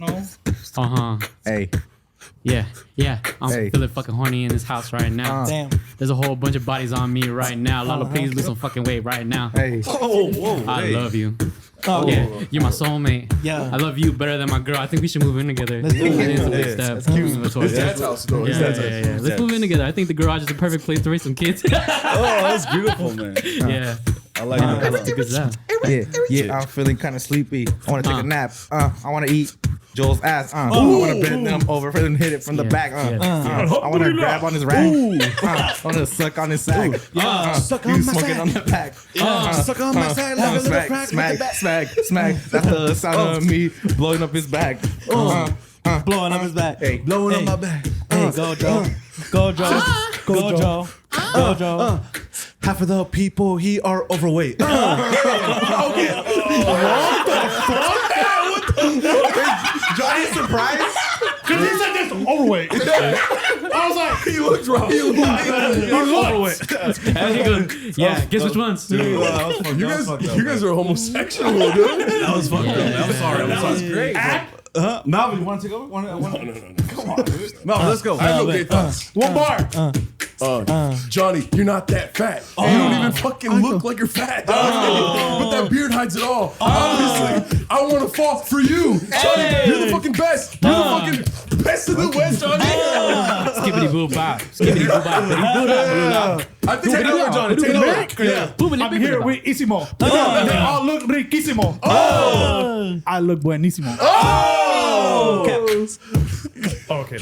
No. Hey. Yeah. I'm feeling fucking horny in this house right now. Damn. There's a whole bunch of bodies on me right now. Lalo, please lose some fucking weight right now. Hey. I love you. Yeah, you're my soulmate. Yeah. I love you better than my girl. I think we should move in together. Let's do it. It's a big step. That's cute. His dad's house, though. His dad's house. Let's move in together. I think the garage is the perfect place to raise some kids. Oh, that's beautiful, man. Yeah. I like that. That's a good job. Yeah, I'm feeling kind of sleepy. I want to take a nap. I want to eat Joel's ass. I want to bend him over and hit it from the back. I want to grab on his rack. I want to suck on his sack. Suck on my smoking sack. on the back. Suck on my sack. Like a little crack. Smack. That's the sound of me blowing up his back. Blowing up his back. Hey, Blowing on my back. Hey, go Joe. Go Joe. Go Joe. Go Joe. Half of the people here are overweight. Johnny surprised? Because he said this overweight. I was like, He looked wrong. He overweight. And he goes, yeah, guess which ones? You guys are homosexual, dude. That was fucked up. I'm sorry. That was great. Malvin, you want to take over? No. Come on, dude. Malvin, let's go. I have no gay thoughts. One bar. Johnny, you're not that fat. You don't even fucking look like you're fat. But that beard hides it all. Obviously, I want to fall for you. Johnny, you're the fucking best. You're the fucking best in the West, Johnny. Skibbity boo bop. Skibbity boo bop. I think take it over, Johnny. Take it over. Yeah. I'm here with Isimo. They all look riquísimo. I look buenísimo. Okay.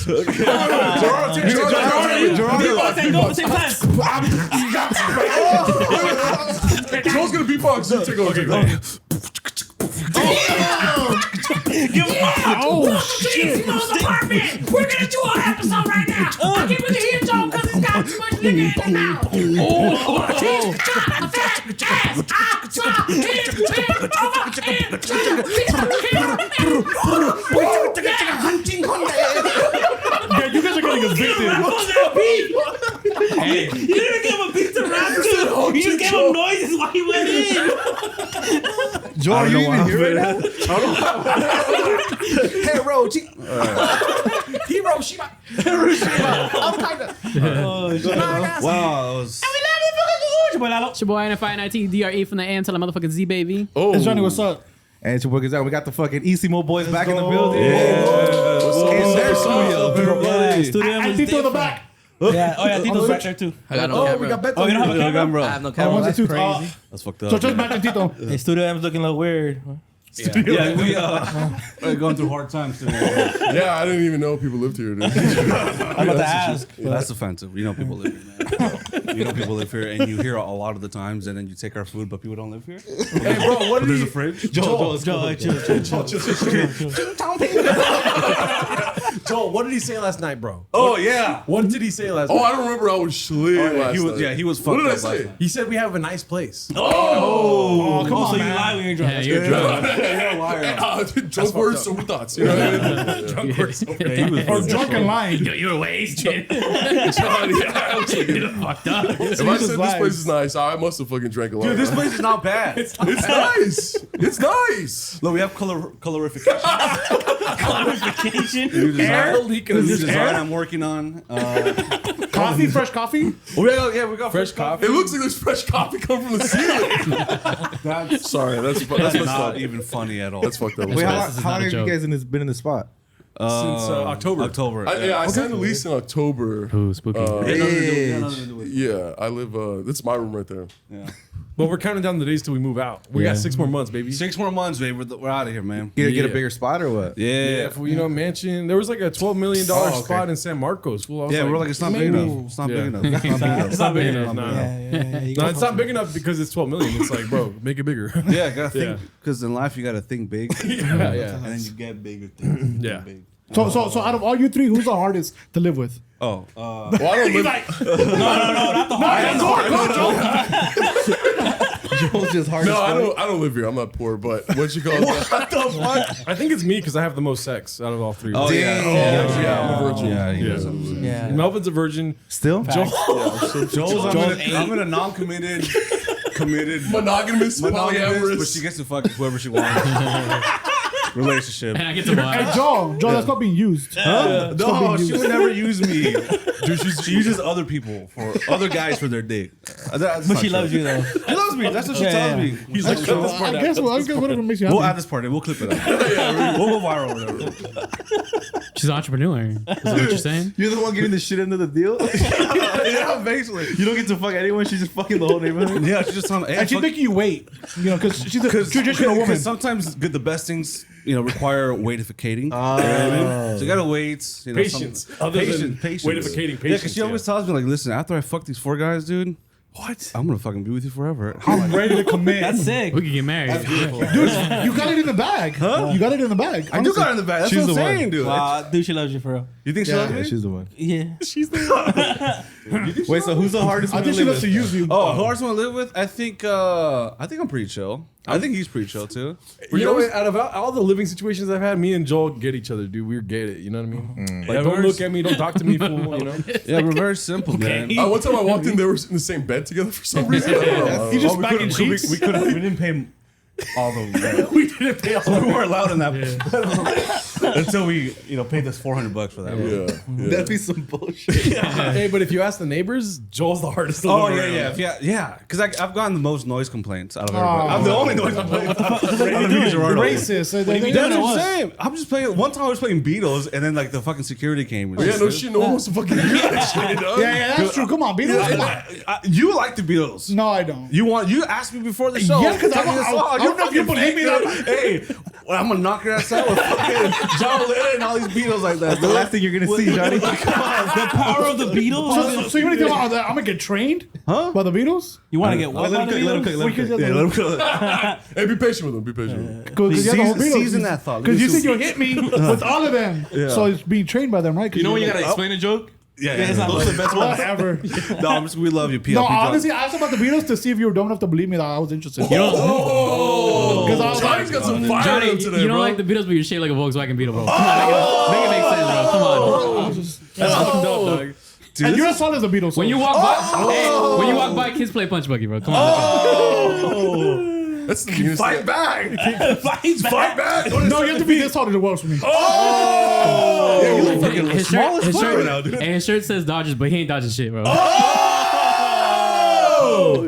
Joel's gonna beatbox. You take over. Oh shit! Isimo's apartment. We're gonna do an episode right now. I'll give it to him, Joe, because it's got too much nigga in it now. Yeah, you guys are getting evicted. Hey. You didn't give him a beat to rap to. You just gave him noises while he went in. Joe, are you even here right now? Hero, Hiroshima. I'm kind of. Wow, that was. It's your boy NFI19 DRE from the AM to the motherfucking Z, baby. Hey, Johnny, what's up? And it's your boy Gazelle. We got the fucking Isimo boys back in the building. Yeah. In their studio. And Tito in the back. Yeah. Oh yeah, Tito's back there too. I got no camera. We got Beto. Oh, you don't have a camera? I have no Oh, camera. one's a two. Crazy. That's fucked up. So just back to Tito. Hey, Studio M's looking a little weird. Yeah, we're going through hard times today. Yeah, I didn't even know people lived here, dude. I'm about to ask. That's offensive. You know people live here, man. You know people live here, and you hear a lot of the times, and then you take our food, but people don't live here. Hey, bro, what There's a fridge. Joe, Joel, what did he say last night, bro? Oh yeah. What did he say last Oh, night? I don't remember. I was sleep last night. He was What fucked did I up say? last night. He said we have a nice place. Oh, come on, so you man. lie when you're drunk. Yeah, you're drunk. You're a liar. Drunk words, so thoughts. You know what I mean? Drunk words. Or drunk and lying. You're wasted. Johnny, I was like, You're fucked up. if I said this place is nice, I must have fucking drank a lot. Dude, this place is not bad. It's nice. It's nice. Look, we have colorification. Qualification. New design. leaking New in this design I'm working on. Coffee, fresh coffee. Yeah, we got Fresh coffee. It looks like there's fresh coffee coming from the ceiling. Sorry, that's That's messed not up. even funny at all. That's fucked up. Wait, This is how not long a have you joke. guys been in the spot? Since October. October. I signed a lease in October. Ooh, spooky. Yeah, I live. That's my room right there. Yeah. But we're counting down the days till we move out. We got 6 more months, baby. 6 more months, babe. We're out of here, man. Get a Yeah. bigger spot or what? Yeah. Yeah, for, mansion. There was like a $12 million okay. spot in San Marcos. Fool. I was Yeah, we're like, it's not big maybe- enough. It's not Yeah. big enough. It's not big enough. It's not big enough. No, Yeah. it's not big enough because it's 12 million. It's like, bro, make it bigger. Yeah, gotta think. Because in life, you gotta think big. yeah. And then you get bigger things. Yeah. Big. So out of all you three, who's the hardest to live with? Oh, Well, I don't live. Joel's just hard. No, I don't live here. I'm not poor, but what you call it? I think it's me because I have the most sex out of all three. oh yeah. Yeah, I'm a virgin. Yeah, he Yeah. does. Yeah. Melvin's a virgin. Still? Joel's I'm in a non-committed, committed, Monogamous, monogamous, but polyamorous. she gets to fuck whoever she wants. relationship. And I get to watch. Hey, Joe, that's not being used. No, she would never use me. Dude, she uses other people other guys for their dick. But she loves you though. She loves me. That's what she tells me. He's like, cut this part I out. guess whatever makes you happy. We'll add this part in. We'll clip it out. We'll go viral or whatever. She's an entrepreneur. Is that what you're saying? You're the one getting the shit into the deal. Yeah, basically. You don't get to fuck anyone. She's just fucking the whole neighborhood. Yeah, she's just telling me. Hey, And she's making you wait, because she's a traditional woman. Because sometimes the best things, require waitificating. So you gotta wait. Patience. Other than patience. waitificating, Yeah, because patience, she always tells me, like, listen, after I fuck these 4 guys, dude, What? I'm gonna fucking be with you forever. I'm ready to commit. That's sick. We could get married. Dude, you got it in the bag. Huh? You got it in the bag. I do got it in the back. That's She's what I'm the one. saying, dude. Dude, she loves you for real. You think she loves me? She's the one. Yeah. Wait, so who's the hardest I one to think she live loves to with? use you. Oh, who else want to live with? I think I'm pretty chill. I think he's pretty chill too. You know, out of all the living situations I've had, me and Joel get each other, dude. We're get it. You know what I mean? Like, don't look at me, don't talk to me, fool. You know. Yeah, we're very simple, man. One time I walked in, they were in the same bed together for some reason. I don't know. You just bagging sheets. We didn't pay all the. We didn't pay all We weren't allowed in that until we, paid this $400 for that. Yeah. That'd be some bullshit. Hey, but if you ask the neighbors, Joel's the hardest to Oh live around. yeah. Because I've gotten the most noise complaints out of everybody. I'm the only noise complaint. What the fuck is Racist. That's what I'm saying. I'm just playing. One time I was playing Beatles, and then like the fucking security came. Yeah, no shit. No one wants to fucking hear that shit, dog. Yeah, that's true. Come on, Beatles. You like the Beatles? No, I don't. You asked me before the show. Yeah, because Tell me the song. I don't know if you believe me. Hey, well, I'm gonna knock your ass out with fucking John Lennon and all these Beatles like that. That's the last thing you're gonna see, Johnny. The power of the Beatles. So you want to tell me that I'm gonna get trained by the Beatles? You want to get what? Let him cook. Yeah, let him go. Hey, be patient with them. Be patient with them. Because Season that thought. Because you said you'll hit me with all of them. So it's being trained by them, right? You know when you gotta explain a joke? Yeah, it's not those are the best ones. Whatever. No, we love you, PLP. No, honestly, I asked about the Beatles to see if you were dumb enough to believe me that I was interested. You Oh, Because I was Johnny's got some fire Johnny, in today, you don't bro. like the Beatles, but you're shaped like a Volkswagen Beetle, bro. Come on, make it make sense, bro. Come on. That's fucked up, dog. And you're as solid as the Beatles. When you walk by, when you walk by, kids play punch buggy, bro. Come on. That's the meanest Fight thing. back! Fight back! No, you have to be this solid to work for me. Oh! Yeah, you look fucking His small shirt, as his fuck shirt, right now, dude. and his shirt says Dodgers, but he ain't dodging shit, bro. Oh!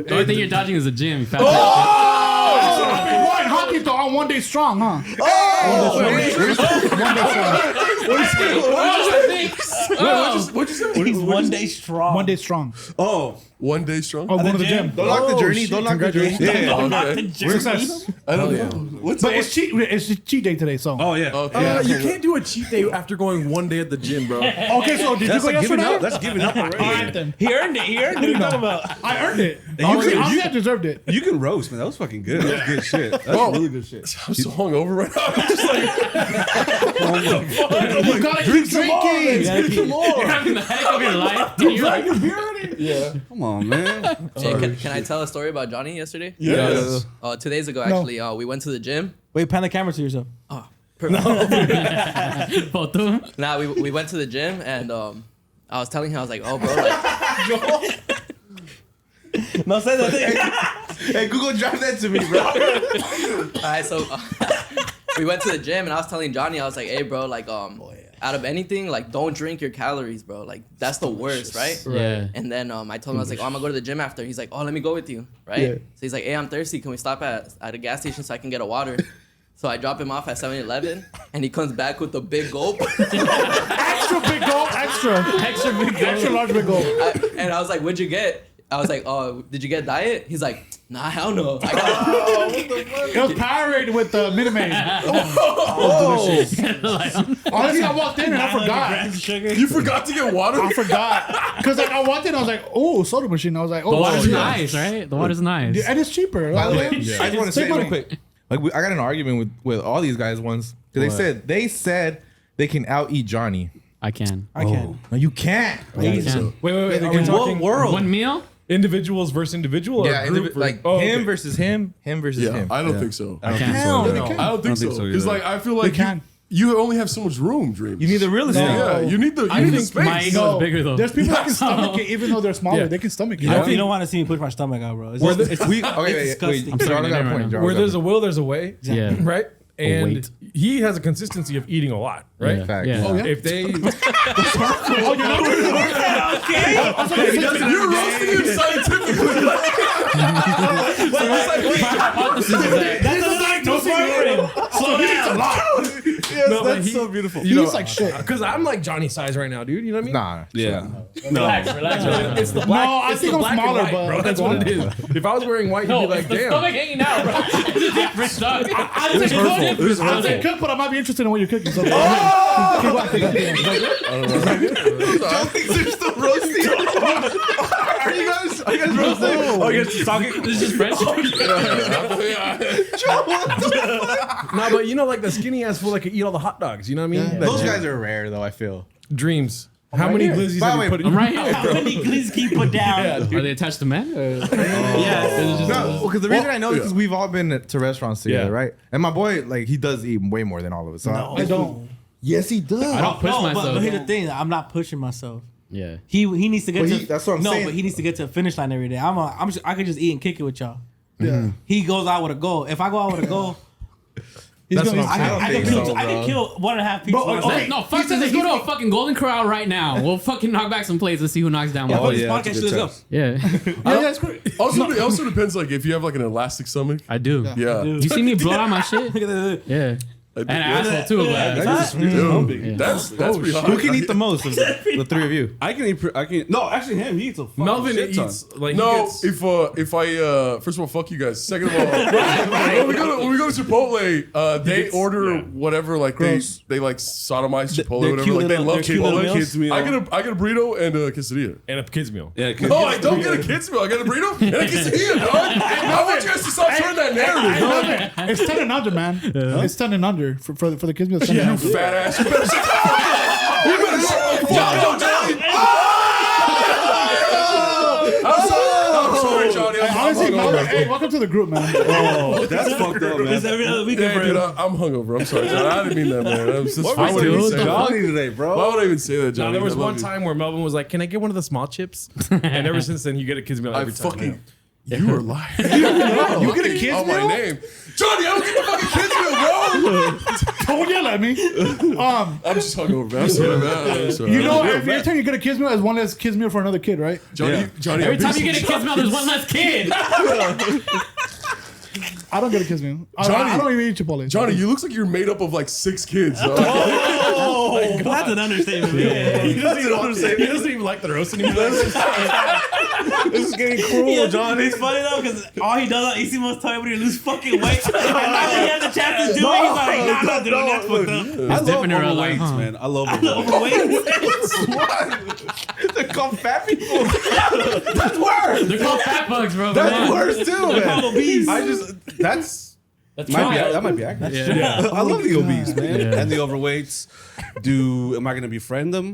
The only thing you're dodging is a gym. You fat Boy, hockey though, I'm 1 day strong, huh? What'd you say? He's 1 day strong. 1 day strong. Oh! 1 day strong. Oh, going to the gym. Don't knock the journey. Don't knock the journey. Don't knock the journey. Success. I don't know. What's But it's cheat day today, so. Oh, yeah. You can't do a cheat day after going 1 day at the gym, bro. Okay, so did you go yesterday? That's giving up already. Alright then. He earned it. What are you talking about? I earned it. I deserved it. You can roast, man. That was fucking good. That was good shit. That's really good shit. I'm so hungover right now. I'm just like, You gotta keep drinking. Drink some more. You're having the heck of your life. You're like, yeah. Come on, man. Hey, can I tell a story about Johnny yesterday? Yes. 2 days ago, actually, we went to the gym. Wait, pan the camera to yourself. photo. Nah, we went to the gym, and I was telling him, I was like, oh, bro, like, No, say that thing. Hey, Google, drive that to me, bro. all right, so we went to the gym, and I was telling Johnny, I was like, hey, bro, like, out of anything, like, don't drink your calories, bro. Like, that's the worst, right? Yeah. And then I told him, I was like, oh, I'm gonna go to the gym after. He's like, oh, let me go with you, right? Yeah. So he's like, hey, I'm thirsty. Can we stop at a gas station so I can get a water? So I drop him off at 7-Eleven, and he comes back with a big gulp. Extra big goal. Extra big goal. Extra large big goal. And I was like, what'd you get? I was like, oh, did you get diet? He's like, nah, hell no. I got It was Powerade with the Minute Maid. Honestly, I walked in and I forgot. You forgot to get water? I forgot. Because like, I walked in, I was like, oh, soda machine. I was like, oh, The water's shit. nice, right? The water's nice. And it's cheaper. By the way, Like, I just want to Save say real money. quick. Like, I got in an argument with all these guys once because they said they can out eat Johnny. I can. I can. No, you can't. I can. Wait. Are we talking One meal? individuals versus individual? Or Yeah, group like him versus him versus Yeah, him. I don't think so. I don't think Hell so. no. I don't think so. Because either. like I feel like can. you only have so much room, Dreams. You need the real estate. Yeah, you need the space. My ego is bigger though. There's people that can stomach it, even though they're smaller. Yeah. They can stomach it. You don't want to see me push my stomach out, bro. It's Where just- the- We okay, wait, disgusting. John, I got a Never point. mind. John, Where I got a there's a will, there's a way. Yeah. Right? and weight. he has a consistency of eating a lot, right? Yeah. Facts. Yeah. Oh, yeah? If they, Oh, you're not You're roasting him scientifically. That's a diagnosis for him. Slow down. no, but That's so beautiful. you know, He's like shit. because I'm like Johnny size right now, dude. You know what I mean? Nah. Yeah. Relax, relax. It's the black. No, I it's think the I'm black and smaller, white, but bro. That's what it is. If I was wearing white, you'd No, be like, it's the damn. stomach hanging out, bro. It's a different stomach. I say cook, but I might be interested in what you're cooking. So keep going. John thinks they're still roasting. Are you guys roasting? Oh, you're just talking. This is just French. No, but you know, like the skinny ass fool that could eat all the hot dogs. You know what I mean? That Those shit- guys are rare, though. I feel. Dreams. How many glizzies By have the you way, put in? I'm right here. How many glizzies can you put down? Are they attached to men? Yeah. No, because the reason I know is because we've all been to restaurants together, Yeah. right? And my boy, like, he does eat way more than all of us. So I don't. Yes, he does. I don't push No, myself. but here's the thing. I'm not pushing myself. Yeah. He needs to get But to. he- that's what I'm no, saying. but he needs to get to a finish line every day. I could just eat and kick it with y'all. Yeah. He goes out with a goal. If I go out with a goal, He's That's gonna. what I'm saying. I can kill 1.5 people. Bro, okay. No, fuck this. Let's go to a fucking Golden Corral right now. We'll fucking knock back some plates and see who knocks down Yeah, more. fuck this yeah, podcast. that's a Let's good go. test. Yeah. Yeah, that's great. Also, it also depends like if you have like an elastic stomach. I do. Yeah. You see me blow out my shit? Look at that. Yeah. And asshole too, Yeah. but Dude, that's pretty hard. Who can eat the most of the three of you? I can eat. I can. No, actually, him. He eats a fucking Melvin shit ton. eats like he No, gets, if I first of all, fuck you guys. Second of all, when we go to Chipotle, they order whatever like they like sodomize Chipotle, they're whatever. cute Like they little- love they're cute little Chipotle. meals. Kids meal. I get a burrito and a quesadilla. and a kids meal. Yeah. No, I don't get a kids meal. I get a burrito and a quesadilla, dog. I want you guys to stop turning that narrative, dog. It's 10 and under, man. It's 10 and under for the kids meal. It's 10 and under. Fat ass. You better shut the fuck up. You better shut the fuck up, Johnny. I'm sorry, Johnny. I'm Honestly, hungover. hey, welcome to the group, man. Oh, that's fucked up, It's man. every other weekend Yeah, for dude, him. I'm hungover. I'm sorry, Johnny. I didn't mean that, man. I was just, why would I even say that? Johnny today, Why bro. would I even say that, Johnny? Now, there was I love one you. time where Melvin was like, "Can I get one of the small chips?" And ever since then, you get a kids meal I every time. fucking. You are lying. You get a kids on meal? my name, Johnny. I don't get the fucking kids meal, bro. Don't yell at me. I'm just hungover, man. I'm sorry, man. I'm sorry. You know, every time you get a kids meal, it's one less kids meal for another kid, right? Johnny, Johnny. every I'm time big- you get a kid's meal, there's one less kid. I don't get a kids meal. Johnny. I don't even eat Chipotle. Johnny, you look like you're made up of like 6 kids. dog. Oh, that's an understatement. Yeah. He doesn't even like the roast anymore. This is getting cruel, Johnny. It's funny though, because all he does on Isimo is tell everybody to lose fucking weight. And now that he has a chance to do it, he's like, nah, I'm not doing that. Fucked up. I love dipping her overweights, like, huh? man. I love overweight. Overweight. They call fat people. They're called fat bugs, bro. Come That's on. worse too, man. obese. I just that's That's might be, fine. that might be accurate. Yeah. I love the obese, man. Yeah. And the overweights. Am I gonna befriend them?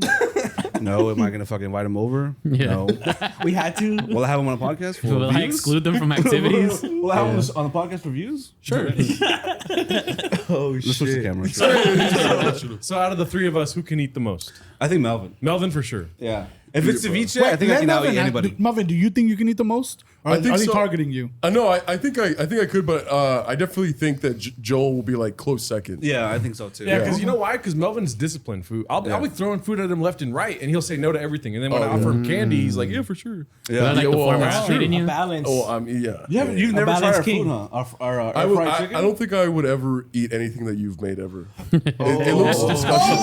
No. Am I gonna fucking invite them over? Yeah. No. We had to. Will I have them on a podcast for Will I views? exclude them from activities? Will I have them on the podcast for views? Sure. Oh Let's switch the camera. So out of the three of us, who can eat the most? I think Melvin. Melvin for sure. Yeah. If it's ceviche, I think I can out-eat anybody. Marvin, do you think you can eat the most? Or I think are they so. targeting you? No, I think I could, but I definitely think that Joel will be like close second. Yeah, I think so too. Yeah, because you know why? Because Melvin's disciplined food. I'll be throwing food at him left and right, and he'll say no to everything. And then when I offer him candy, he's like, "Yeah, for sure." Is that like the well, form that's of true. feeding you? Balance. Oh, yeah. You've never tried balanced our king. food, huh? Our I fried chicken? don't think I would ever eat anything that you've made ever. It looks disgusting.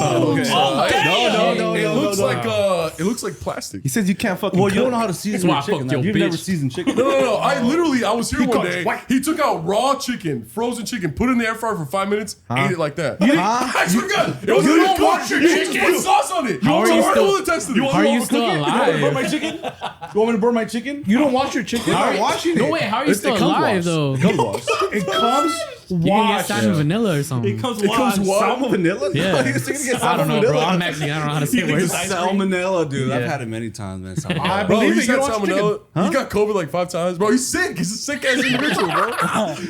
It looks like plastic. He says you can't fucking. Well, you cook. don't know how to season That's why your I chicken. fucked your You've never bitch. seasoned chicken. No. I was here one cooks day. white. He took out raw chicken, frozen chicken, put it in the air fryer for 5 minutes, ate it like that. I swear to God, it was you don't wash your chicken. Just put sauce on it. How are you still- You How are you still alive? my chicken? You want me to burn my chicken? You don't wash your chicken? I'm washing No it. way, how are you still alive though? Come wash. It comes You can get washed. salmon vanilla or something. It comes Salmon vanilla? Yeah. You're gonna get I salmon don't know, bro. vanilla? I'm Mexican. I don't know how to say words. Salmonella, dude. I've Yeah. had it many times, man. I Salmonella. Bro, believe he's it. You had don't wash chicken. salmonella. He got COVID like 5 times. Bro, he's sick. He's a sick ass individual, bro.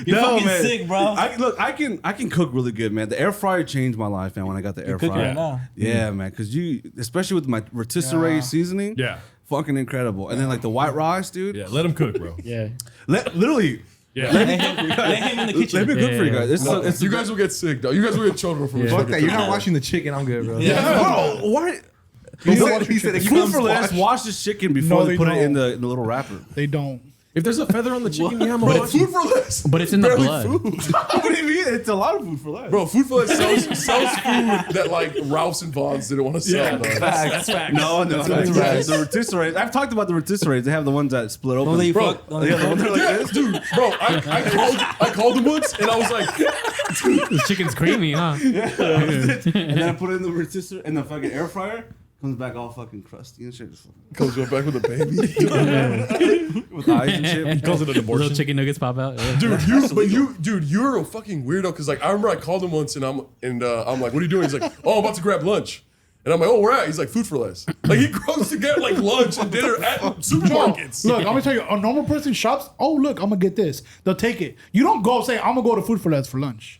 You're No, fucking man. sick, bro. I can cook really good, man. The air fryer changed my life, man. When I got the air cooking fryer, right now. yeah, man. Because especially with my rotisserie seasoning, Yeah. fucking incredible. And then like the white rice, dude. Yeah, let him cook, bro. Yeah. Literally, Yeah. Let him in the kitchen. Maybe good for you guys. It's You guys will get sick, though. You guys will get children from Fuck that. You're not washing the chicken. I'm good, bro. bro. Why? He said it Food comes for less. washed. Wash this chicken before No, they they put it don't. in the little wrapper. They don't. If there's a feather on the chicken, yeah, I'm Bro, watching. food for less. But it's in the Barely blood. food. What do you mean? It's a lot of food for less. Bro, food for less sells food that like Ralph's and Vaughn's didn't want to sell. Though. That's facts. No, that's right. The rotisserie. I've talked about the rotisserie. They have the ones that split open. They Bro, fuck. Yeah, the ones that are like Yeah, this. dude, bro, I called him once and I was like, The chicken's creamy, huh? And then I put it in the rotisserie in the fucking air fryer. Comes back all fucking crusty and shit. comes right back with a baby. With eyes and shit. He calls it an abortion. Little chicken nuggets pop out. Yeah. Dude, you're a fucking weirdo. Because like I remember I called him once and I'm like, what are you doing? He's like, oh, I'm about to grab lunch. And I'm like, oh, where at? He's like, food for less. Like he goes to get like lunch and dinner at supermarkets. Look, I'm gonna tell you, a normal person shops. Oh, look, I'm gonna get this. They'll take it. You don't go say, I'm gonna go to Food for Less for lunch.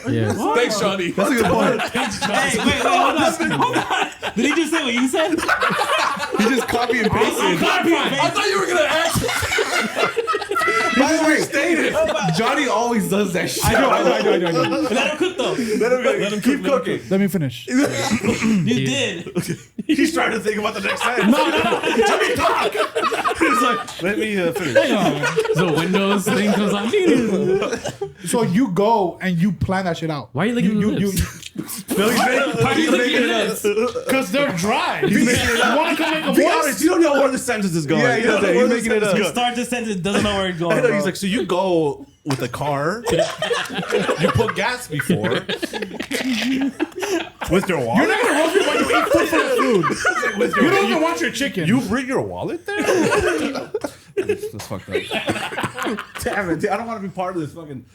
Yeah. Thanks, Johnny. That's a good point. Hey, wait, hold on. Did he just say what you said? He just copy and pasted. I thought you were gonna ask. By the way, Johnny always does that shit. I know. Let him cook though. Let him keep cooking. Let me finish. You did. He's trying to think about the next sentence. No. Let me talk. He's like, let me finish. The Windows thing comes on. So you go and you plan that shit out. Why are you licking your lips? Because they're dry. You want to come make them Be moist? honest, you don't know where the sentence is going. Yeah, he does that. He's making it up. You start the sentence, doesn't know where it's going. I know, bro. he's like, so you go with a car, you put gas before, with your wallet. You're not gonna roast me when you eat food for the food. You don't even want your chicken. You bring your wallet there? That's fucked up. Damn it, dude, I don't want to be part of this fucking.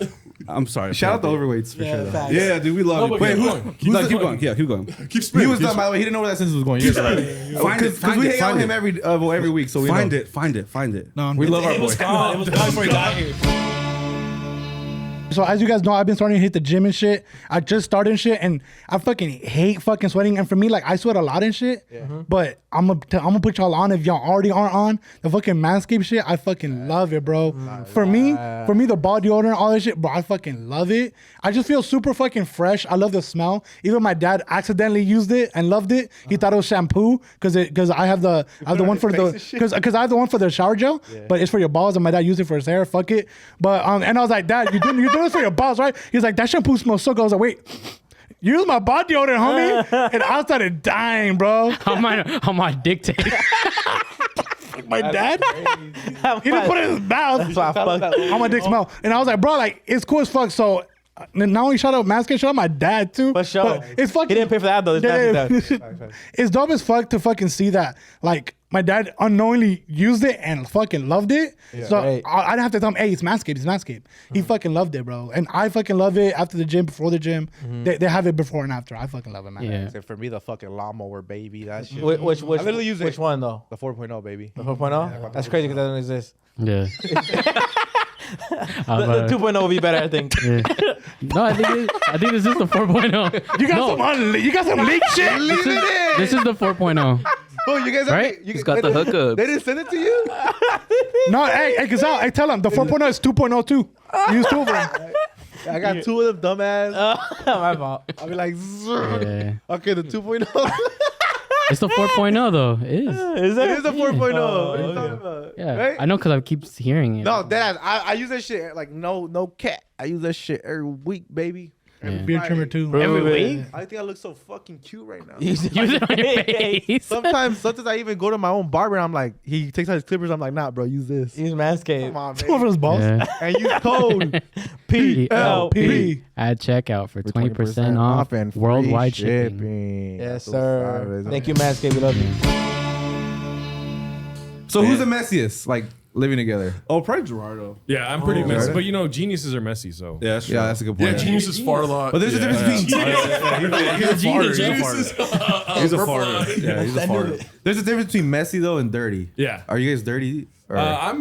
I'm sorry. Shout out the overweights for sure. Though. facts. Yeah, dude, we love it. Wait, Keep going. Yeah, keep going. Keep spinning. He was done, by the way. He didn't know where that sentence was going. You're right. Because we hang out with him every week, so we Find know. it. No, We love our It boy. was gone. It was gone before he got here. So as you guys know, I've been starting to hit the gym and shit. I just started shit, and I fucking hate fucking sweating. And for me, like I sweat a lot and shit. But I'm gonna put y'all on if y'all already aren't on the fucking Manscaped shit. I fucking love it, bro. For me, the ball deodorant, all that shit, bro. I fucking love it. I just feel super fucking fresh. I love the smell. Even my dad accidentally used it and loved it. He thought it was shampoo because I have the one for the because I have the one for the shower gel, but it's for your balls. And my dad used it for his hair. Fuck it. But and I was like, Dad, you doing this for your balls, right? He's like, that shampoo smells so good. I was like, wait. Use my body deodorant, homie. And I started dying, bro. On my dictate. My dad, he didn't put it in his mouth. How my dick smell. And I was like, bro, like, it's cool as fuck. So not only shout out Manscaped, shout out my dad too. For sure. But it's fucking. He didn't pay for that though. It's dope as fuck to fucking see that. Like, my dad unknowingly used it and fucking loved it. So right. I didn't have to tell him, hey, it's Manscaped, it's Manscaped. He fucking loved it, bro. And I fucking love it after the gym, before the gym. They have it before and after. I fucking love it, man. Yeah. Except for me, the fucking lawnmower, baby. That shit. Which I literally use which it. one though? The 4.0, baby. The 4.0? That's crazy because that doesn't exist. Yeah. The 2.0 will be better, I think. Yeah. No, I think this is the 4.0. You got some leak shit? This is the 4.0. Oh, you guys Right? He's got the hookup. They didn't send it to you? No, hey, cause I tell him the 4.0 is 2.02. Use two of them. I got two of them, dumbass. My fault. I'll be like, Zzzz. Yeah. Okay, the 2.0. It's the 4.0 though. It is. Is It it? is a 4.0. What are you okay. talking about? Yeah. Right? I know because I keep hearing it. No, that I use that shit like no cat. I use that shit every week, baby. Yeah. Beard trimmer too. Every week? I think I look so fucking cute right now. Use it on your face. Sometimes I even go to my own barber and I'm like, he takes out his clippers. I'm like, nah, bro, use this. Use Manscaped. Come on, Two of man. his balls. Yeah. And use code PLP. Add checkout for 20% off and free worldwide shipping. Yes, So sir. savage. Thank you, Manscaped. We love you. So who's the messiest? Like living together? Oh, probably Gerardo. Yeah, I'm pretty messy. Gerardo? But you know, geniuses are messy, so. Yeah, that's true. Yeah, that's a good point. Yeah, genius is far a lot. But there's a difference between He's a farter. He's a farter. Yeah, he's a farter. there's a difference between messy though and dirty. Yeah. Are you guys dirty? Or,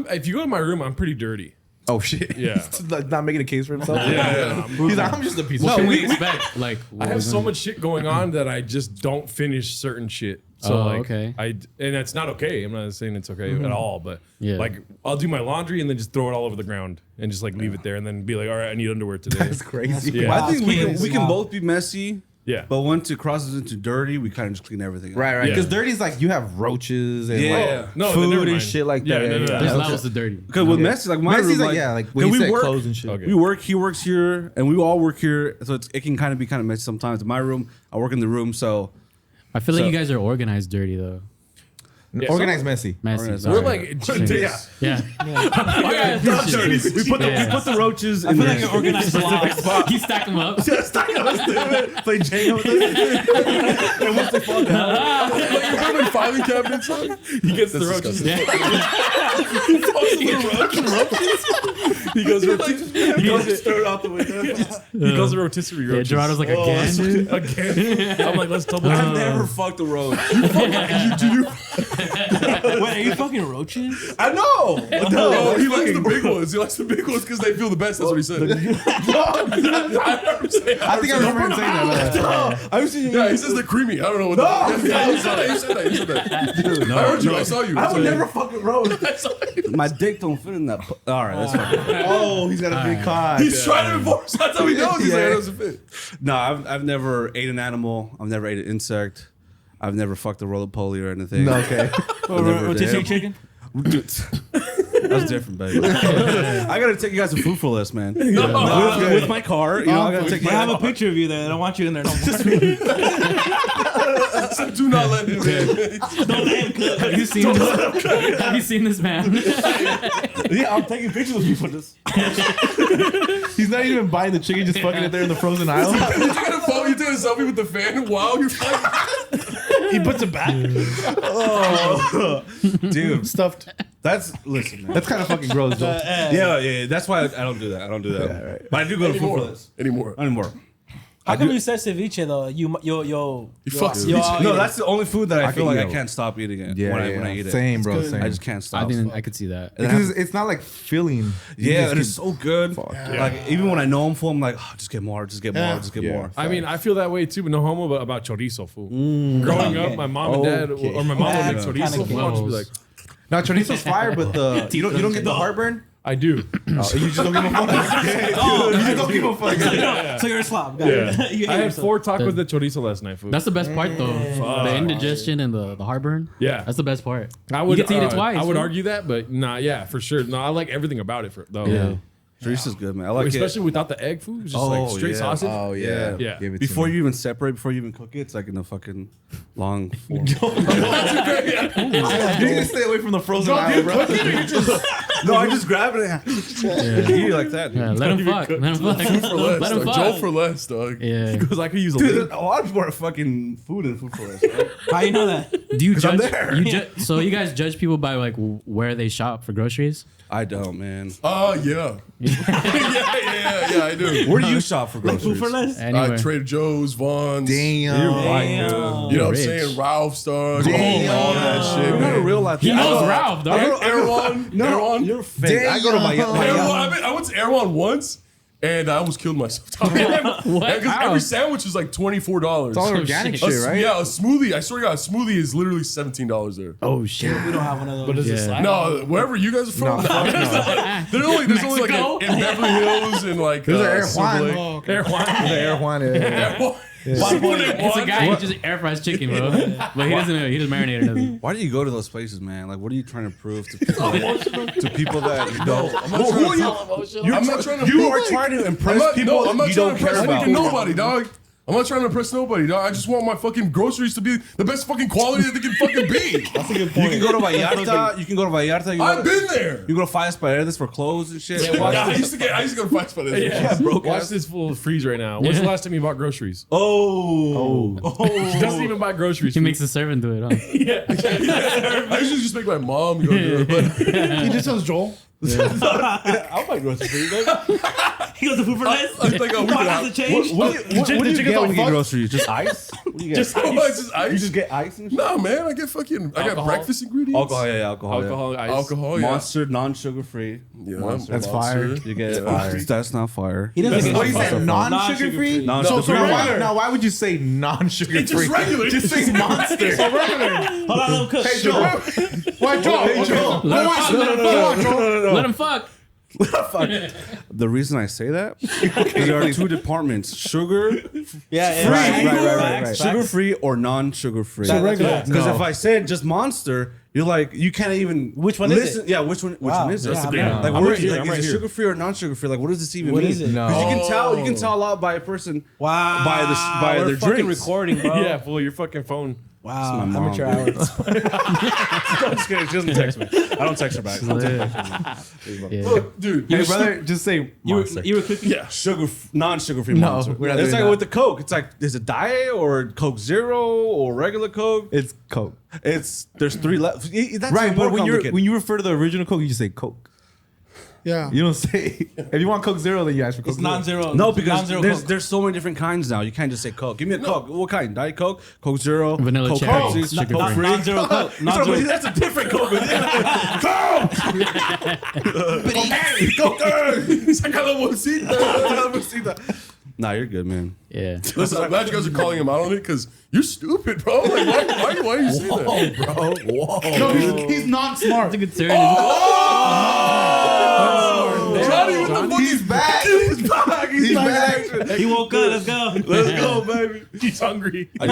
If you go to my room, I'm pretty dirty. oh shit. Yeah. He's like not making a case for himself. Yeah. He's like, I'm just a piece What of can shit. we expect? Like, I have so much shit going on that I just don't finish certain shit. So okay. and it's not okay. I'm not saying it's okay at all, but Yeah. like I'll do my laundry and then just throw it all over the ground and just like leave it there and then be like, all right, I need underwear today. That's crazy. Yeah. I think we crazy. can both be messy. Yeah. But once it crosses into dirty, we kind of just clean everything up. Right. Yeah. Because dirty is like you have roaches and Yeah. like No, food never and mind. shit like Yeah, that. no. There's levels to dirty. Because with messy, like my Messy's room, like, yeah, like when can you we said work? clothes and shit. Okay. We work. He works here, and we all work here, so it can kind of be messy sometimes. In my room, I work in the room, so I feel like So- you guys are organized dirty though. Yeah, Organized messy. Messy. Organized. sorry. We're like, yeah. yeah. we put the roaches. I feel like an organized slob. You stack them up. Play Jenga with us. And once they fall down, Like you're building filing cabinets. He gets the roaches. Yeah. He goes throw it out the window. He goes to rotisserie Yeah, roaches. Gerardo's like again, dude. Again. I'm like, let's double. I've never fucked a roach. Wait, are you fucking roaches? I know. No, he likes the big ones. He likes the big ones because they feel the best. That's what he said. I think I remember him saying that. I've seen Yeah, he says they're creamy. I don't know what. Yeah, you said that. You said that. Dude, I heard you. I saw you. I would never fucking roach. My dick don't fit in that. All right, that's fine. Oh, he's got a big cock. He's tried it before. So that's how he knows. He's like, it doesn't fit. No, I've never ate an animal. I've never ate an insect. I've never fucked a roly-poly or anything. No, okay. Rotisserie chicken? That's different, baby. I gotta take you guys to food for less, man. With my car, you know, I gotta take you I have a guys. picture of you there. I don't want you in there no more. Do not let him in. Don't let him cook. Have you seen this? Have you seen this man? Yeah, I'm taking pictures of you for this. He's not even buying the chicken, just fucking it there in the frozen aisle. You taking a photo? You taking a selfie with the fan while you're fucking. He puts it back. Dude, Stuffed. listen, man. That's kind of fucking gross, though. Yeah. That's why I don't do that. I don't do that. right. But I do go to food for less. Anymore. Anymore. How come you said ceviche though? You fuck ceviche. No, that's the only food that I feel can like eat I it. can't stop eating it Yeah, when I eat it. Same, bro. Same. I just can't stop. I could see that. Because it's not like filling. You Yeah, just and it's keep- so good. Like even when I know I'm full, I'm like, oh, just get more, just get more, Yeah. just get Yeah. more. I mean, I feel that way too, but no homo about chorizo food. Growing up, my mom and dad, or my mom would make chorizo food. I'll just be like, Now, chorizo's fire, but you don't get the heartburn? I do. You just don't give a fuck. You just don't give a fuck. So you're a slob. Got it. You hate I had yourself. 4 tacos de chorizo last night. Food. That's the best part though. The indigestion and the heartburn. Yeah. That's the best part. I would you get to eat it twice. I would fool. argue that, but nah, yeah, for sure. No, I like everything about it though. Yeah. Chorizo's good, man. I like Especially it. without the egg food, it's just like straight yeah. sausage. Oh, yeah. Yeah. Give it to Before me. you even separate, before you even cook it, it's like in a fucking long form. You need to stay away from the frozen aisle, bro. No, I just grab it and eat it like that. Yeah, let him fuck. Let him fuck. For less, Let him dog. fuck. Joe for less, dog. Yeah. Because I could use a Dude, little. a lot of people are fucking food and food for us. Right? How you know that? Do you judge? there. So you guys judge people by like where they shop for groceries? I don't, man. Oh, yeah. yeah, I do. Where do you shop for Food groceries? for less? Anywhere. Trader Joe's, Vaughn's. Damn. You know what I'm Rich. saying? Ralph's, dog. Damn. All that shit, You're not a man. real Latino. He knows Ralph, dog. Erewhon. Erewhon. You're fake. I go to my Erewhon. I went to Erewhon once. And I almost killed myself. What? Because every sandwich is like $24. It's all organic shit. shit, right? Yeah, a smoothie. I swear to God, a smoothie is literally $17 there. Oh shit. We don't have one of those. But is it Yeah. No, wherever you guys are from. No, fuck no. There's only Mexico? like in Beverly Hills and like There's an Silver Erewhon. Lake. Erewhon. Air Juan. Erewhon. It's a guy who just air fries chicken, bro. But he doesn't marinate it. Doesn't. Why do you go to those places, man? Like, what are you trying to prove to people, to people that you don't? I'm not trying to. You are trying to impress people I'm not you trying don't to impress care about. fucking nobody, dog. I'm not trying to impress nobody, dog. I just want my fucking groceries to be the best fucking quality that they can fucking be. That's a good point. You can go to Vallarta. You can go to Vallarta. I've been there. You go to Five Paredes for clothes and shit. I used to go to Five Spot. Yeah, watch this fool freeze right now. When's the last time you bought groceries? Oh. He doesn't even buy groceries. He makes a servant do it, huh? I usually just make my mom go do it. But He just tells Joel. I'll buy groceries for you, baby. He goes to food for less. I think we Why can does have. it change? What do you get when you get groceries? Just ice? What do you get? Just ice. You just get ice and shit? No, man. I get breakfast ingredients. Alcohol, yeah, alcohol. Alcohol, ice. Alcohol, yeah. Monster, non-sugar free. Yeah, Monster. That's fire. You get fire. That's not fire. He doesn't What do you get say? Non-sugar free? Non-sugar So free. why would you say non-sugar It's free? just regular. Just say Monster. Hold on, little cook. Hey, Joe. Why, Joe? Let him fuck. The reason I say that is there are two departments: sugar, Yeah, Right. sugar free or non-sugar free. So regular. Because if I said just Monster, you're like you can't even. Which one is listen. it? Yeah, which one is it? That's the big one. Like, I'm what right is here, like, I'm is right it here. sugar free or non-sugar free? Like, what does this even What mean? is it? No. 'Cause you can tell a lot by a person by We're their fucking drinks. recording, bro. Yeah, fool, your fucking phone. Wow, my mom. amateur hours. I'm just kidding. She doesn't text me. I don't text her back. Look, dude. Hey, brother, just say Monster. You were cooking? Yeah, non-sugar free No, Monster. we're not It's doing like that. with the Coke. It's like, is it Diet or Coke Zero or regular Coke? It's Coke. There's three left. That's Right, even but more complicated. when you refer to the original Coke, you just say Coke. Yeah. You don't say if you want Coke Zero, then you ask for Coke It's non-zero. No, because non-zero Coke. there's so many different kinds now. You can't just say Coke. Give me a Coke. What kind? Diet Coke, Coke Zero, Vanilla Coke cherry, Pepsi, sugar Coke free. free. Non-zero Coke. Non-zero. That's a different Coke. Nah, you're good, man. Yeah. Listen, I'm glad you guys are calling him out on it because you're stupid, bro. Like, why are you saying that? No, he's not smart. That's a good turn. Johnny, what the fuck? He's back. He's back. He's back. He woke up. Let's go. Let's go, baby. He's hungry. Let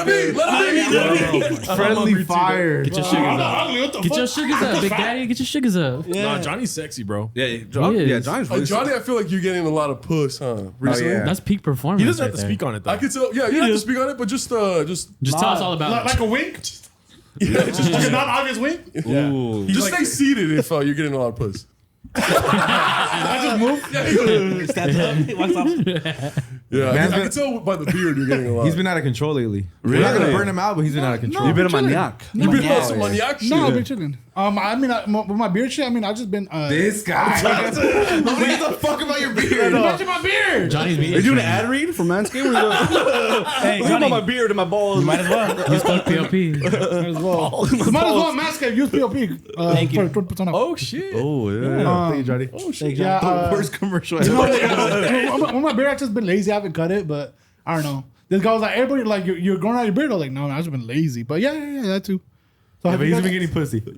him eat. Friendly fire. Get your sugars up. Get your sugars up, Big Daddy. Get your sugars up. Nah, Johnny's sexy, bro. Yeah, He yeah, is. Johnny's really Johnny, I feel like you're getting a lot of puss, huh? Recently? yeah. That's peak performance. He doesn't have right to there. speak on it, though. I could tell. Yeah, you don't have to speak on it, but just Just tell us all about it. Like a wink? yeah, just Like a non-obvious wink? Ooh. just stay seated if you're getting a lot of puss. I just move? Stands up. He walks off. Yeah, Man's I been- can tell by the beard you're getting a lot. He's been out of control lately. We're not gonna Really? burn him out, but he's been out of control. You've been a chilling. maniac. You've been on Yeah. some maniac shit. No, I've been chilling. I mean, with my beard shit, I mean, I've just been. This guy. Nobody gives a fuck about your beard. Imagine my beard. Johnny's being Are you doing an ad read for Manscaped? Hey, Look about Johnny, my beard and my balls. might as well. Use code PLP. Might as well Manscaped use PLP. Thank you. For 20% off. Oh, shit. Oh, yeah. Thank you, Johnny. Yeah, Worst commercial you know, ever. when my beard, I've just been lazy. I haven't cut it, but I don't know. This guy was like, everybody, like, you're growing out your beard. I was like, no, I've just been lazy. But yeah, that too. So But he's been getting pussy. What's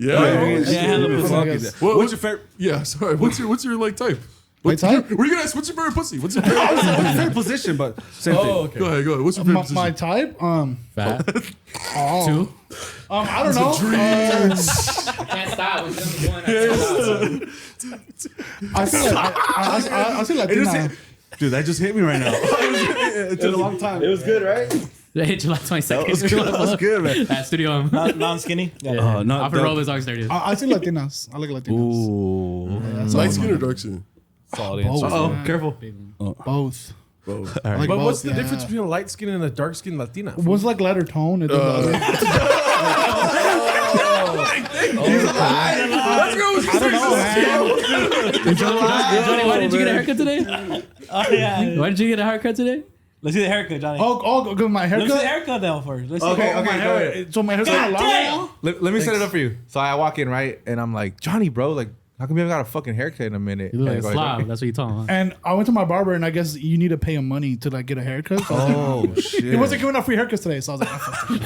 your favorite? Yeah, sorry. What's your like type? My type? Were you gonna ask what's your favorite pussy? What's your favorite? Same position, but same thing. Okay. Go ahead. What's your favorite position? My type? Fat. Oh. Two. I don't know. Can't stop. I feel like Latina. Dude, that just hit me right now. It took a long time. It was good, right? They hit July 22nd. That was good, man. At Studio M. Non-skinny. Yeah. not Off a dope. roll is August 30th. I see Latinas. I like Latinas. Ooh. Light skin or dark skin? Solid Both. answer. Oh, careful. Both. I like But both, what's the yeah. difference between a light skin and a dark skin Latina? One's like lighter tone. And then the other. Let's go. I don't know, man. Johnny, why did you get a haircut today? Oh, yeah. Why did you get a haircut today? Let's see the haircut, Johnny. Good. My Let's see the haircut. haircut now first. Let's see. Okay, My okay, go hair. ahead. So my hair's kind of long right damn! now. Let me set it up for you. So I walk in, right? And I'm like, Johnny, bro, like, how come you haven't got a fucking haircut in a minute? You look like And a he goes, slob. That's what you told him. Huh? And I went to my barber, and I guess you need to pay him money to like get a haircut. So Oh, shit. he wasn't giving out free haircuts today, so I was like, I'm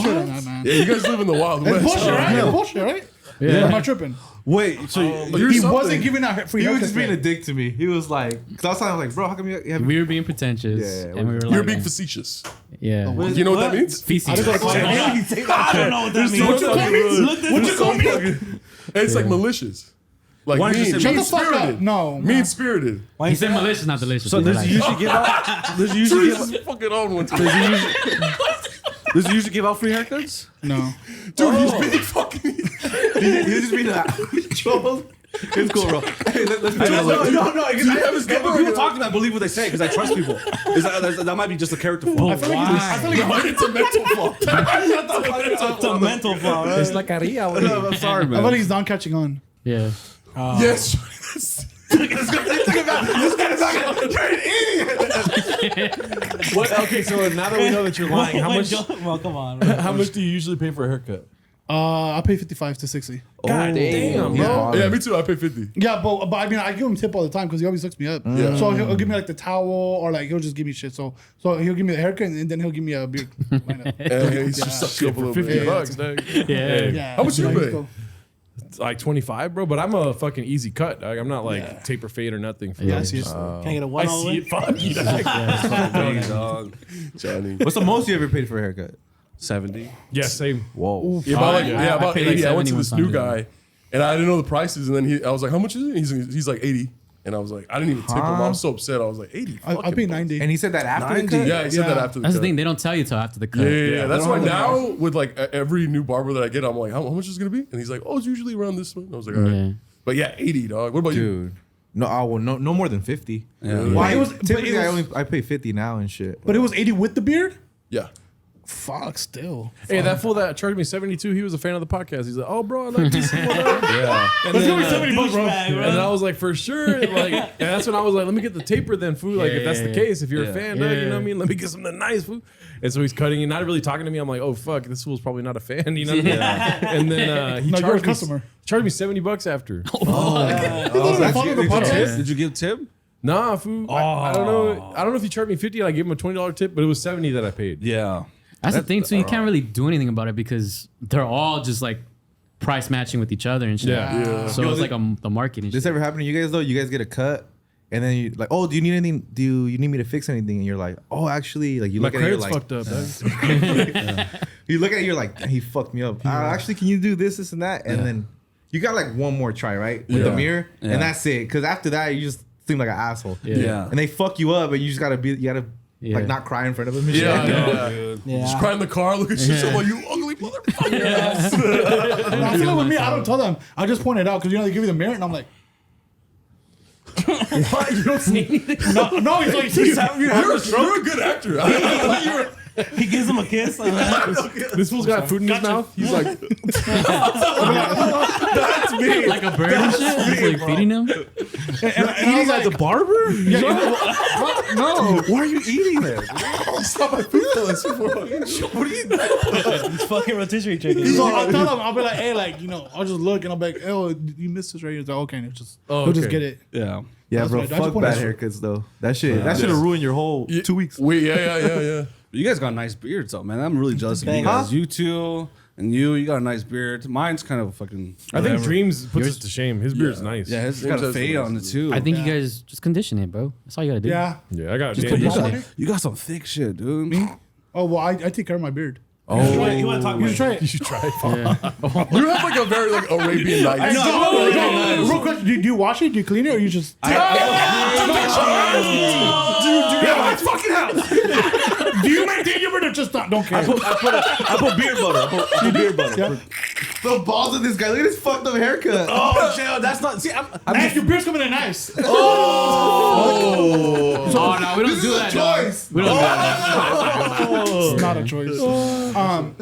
shit on that, man. Yeah, you guys live in the Wild It's West. bullshit, right? It's bullshit, right? Yeah. Am I tripping? Wait, so You're He something. wasn't giving out free He haircuts. was just being a today. dick to me. He was like, because I was telling him, like, bro, how come you have. We were being pretentious. Yeah, and we were You're like, being facetious. yeah. You know what that means? Feces. I don't know what that means. What you call me? Look this What you up. call me? It's like malicious. Like Why don't you mean, say- Shut mean the fuck up. spirited. No. Mean spirited. He said malicious, not delicious. So does he usually give out? Does he usually give? Teresa's fucking on one time. Does he usually give out free haircuts? No. Dude, he's being fucking. He was just being like, Joel, It's cool, bro. Hey, let's be No, people talk to me, I believe what they say because I trust people. That might be just a character flaw. I feel like it's a mental flaw. It's a mental flaw, right? It's like Aria. I'm sorry, I feel man. like he's not catching on. Yeah. Yes. What? Okay, so now that we know that you're lying, how much? Well, come on. How much do you usually pay for a haircut? I pay 55 to 60. God damn, bro. Yeah, me too. I pay 50. Yeah, but I mean, I give him tip all the time because he always hooks me up. Yeah. So he'll give me like the towel or like he'll just give me shit. So he'll give me the haircut and then he'll give me a beard. Hey, he's just sucks you up a little bit. $50, dog. Yeah. How much you Let's pay? go. It's like 25, bro. But I'm a fucking easy cut. Dog. I'm not like taper fade or nothing. For Yeah, me. seriously. Can I get a one I all the see way? it. Fuck you, dog. Johnny. What's the most you ever paid for a haircut? 70. Yeah, same. Whoa. Yeah, about, I about paid like 80. I went to 70 this one new time. guy, and I didn't know the prices. And then I was like, "How much is it?" He's like 80, and I was like, I didn't even tip him. I was so upset. I was like, 80. I paid 90. And he said that after the cut? Yeah, he said that after the That's cut. the thing. They don't tell you till after the cut. Yeah. That's why now with like every new barber that I get, I'm like, how much is it gonna be? And he's like, oh, it's usually around this one. I was like, all right. Yeah. But yeah, 80, dog. What about you? Dude. No more than 50. Yeah. Why? It was- Typically, but it was- I pay 50 now and shit. But it was 80 with the beard? Yeah. Fuck, still. Hey, that fool that charged me 72, he was a fan of the podcast. He's like, oh, bro, I like this. Yeah. And then, Douchebag, bro. and then I was like, for sure. Like, and that's when I was like, let me get the taper then, fool. Like, if that's the case, if you're a fan, dog, you know what I mean? Let me get something nice, fool. And so he's cutting and not really talking to me. I'm like, oh, fuck, this fool's probably not a fan, you know what I mean? And then he No, you're a charged me, customer. charged me $70 after. Did you give tip? Nah, fool. I don't know. I don't know if he charged me 50 and I gave him a $20 tip, but it was 70 that I paid. Yeah. That's the thing, too. You can't really do anything about it because they're all just like price matching with each other and shit. Yeah. So it's like the market and This shit. ever happened to you guys though? You guys get a cut and then you like, oh, do you need anything? Do you need me to fix anything? And you're like, oh, actually, like you My look at it, you're credit's like, fucked up, dog. you look at it, you're like, he fucked me up. Actually, can you do this and that? And then you got like one more try, right? With the mirror, Yeah. and that's it. Because after that, you just seem like an asshole. Yeah. And they fuck you up, and you just gotta like not cry in front of them. And shit. Just cry in the car, look at shit, so like, you ugly motherfucker. I feel like with me, I don't tell them. I just point it out because they give you the mirror and I'm like, What? You don't see anything? no, he's like, You're a good actor. I thought you were. He gives him a kiss. This fool's got food in his mouth. He's like, That's me. Like a bird and shit? Just like feeding them? Eating at the barber? No. Why are you eating there? stop my food fellas. What are you doing? It's fucking rotisserie chicken. So I'll tell them, I'll be like, hey, like, I'll just look and I'll be like, oh, you missed this right here. It's like, okay, and it's just, he'll just get it. Yeah. Yeah, That's bro. right. I just Fuck wanna- bad haircuts though. That should have ruined your whole 2 weeks. Wait, yeah. You guys got nice beards, though, man. I'm really jealous of you Huh? guys. You two and you got a nice beard. Mine's kind of fucking. I think Dreams puts us to shame. His beard's nice. Yeah, it's got a fade on it too. I think you guys just condition it, bro. That's all you gotta do. Yeah. Yeah, I got Just damn- condition water? it. You got some thick shit, dude. Oh, well, I take care of my beard. You want to talk You about should try it? it. You should try it. Yeah. You have like a very like Arabian Nights. Real quick, do you wash it? Do you clean it? Or you just... Dude, my fucking house. do you maintain your beard or just don't care? I put beard butter. I put beard butter. Yeah. The balls of this guy. Look at his fucked up haircut. Oh, chill. That's not. See, I'm Nice, your beard's coming in nice. Oh, no, we don't do that, dog. We don't do that. It's not a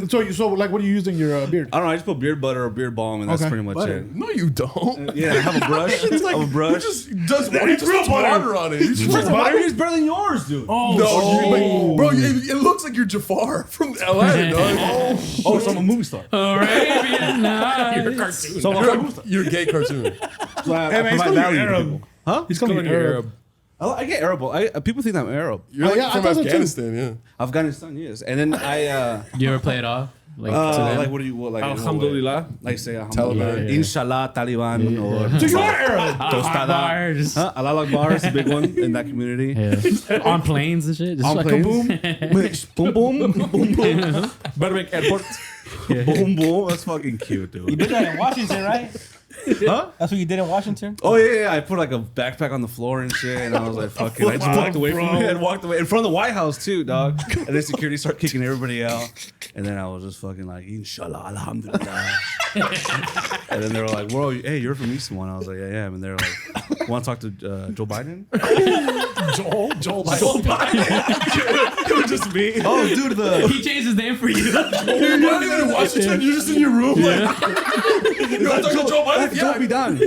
choice. So like, what are you using your beard? I don't know. I just put beard butter or beard balm, and that's Okay. pretty much it. No, you don't. Yeah, I have a brush. I have a brush. Just puts water on it. You just My beard's better than yours, dude. no, bro, it looks like you're Jafar from Aladdin, dog. Oh, so I'm a movie star. Arabian Nights. You're a cartoon. So You're a gay cartoon. So I Hey, man, he's provide coming value to Arab. people. He's coming Arab. I get Arab. People think I'm Arab. You're like yeah, I from thought so too. Afghanistan, yeah. Afghanistan, yes. And then I You ever play it off? Like, to them? like what do you like? Alhamdulillah. Like say Alhamdulillah. Taliban. Inshallah, Taliban or So you are Arab. tostada. Bars. Huh? Allah Akbar is a big one in that community. Yeah. On planes and shit. Just On like planes. boom. Boom, boom, boom, boom, Better make airport. boom, boom. That's fucking cute, You dude. did that in Washington, right? Huh? That's what you did in Washington? Oh yeah. I put like a backpack on the floor and shit, and I was like, "Fuck it." I just walked away from it and walked away in front of the White House too, dog. And then security started kicking everybody out, and then I was just fucking like, "Inshallah, alhamdulillah." And then they were like, "Whoa, hey, you're from Isimo?" And I was like, "Yeah, I am." And they're like, "Want to talk to Joe Biden?" Joel Biden. It was just me. Oh, dude, He changed his name for you. You're not even in Washington. You're just in your room. Like, you want to talk to Joe Biden? Joe Biden.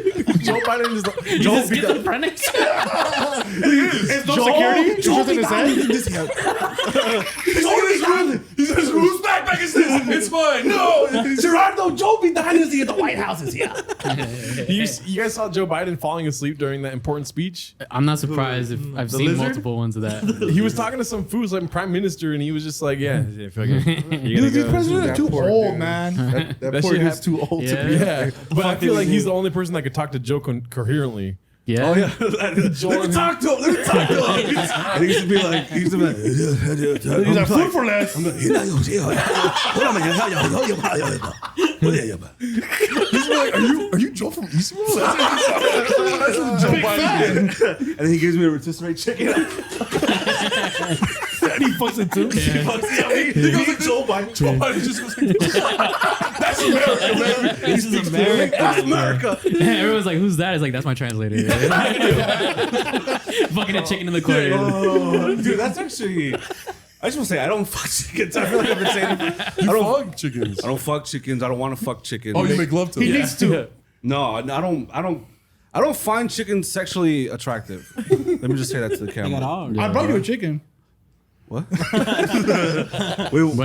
Joe Biden is like, He's a schizophrenic. It's no security. It's just in his head. He's in his room. He says, "Whose backpack is this?" It's mine. No, Gerardo, Joe Biden is here. The White House is here. you guys saw Joe Biden falling asleep during that important speech? I'm not surprised if I've seen multiple ones of that. He was talking to some fools like prime minister, and he was just like, "Yeah, fucking, Dude, these presidents are too old, man. That poor shit dude's too old to be. yeah." But I feel like he's the only person that could talk to Joe coherently. Yeah. Oh yeah. Let me talk to him. Let me talk to him. And he used to be like, he's like, food for less. He's like, "Are you Joe from Isimo?" That's what Joe Biden. And then he gives me a rotisserie chicken. And he fucks it too. He goes like Joe Biden. Joe Biden just goes like, "That's America, man." This is America. That's America. Everyone's like, "Who's that?" It's like, "That's my translator." Fucking a chicken in the corner. Oh, dude, that's actually. I just want to say I don't fuck chickens. I feel like I've been saying it. You fuck chickens. I don't fuck chickens. I don't want to fuck chickens. Oh, you make love to them. He needs to. No, I don't find chickens sexually attractive. Let me just say that to the camera. I brought you a chicken. What? But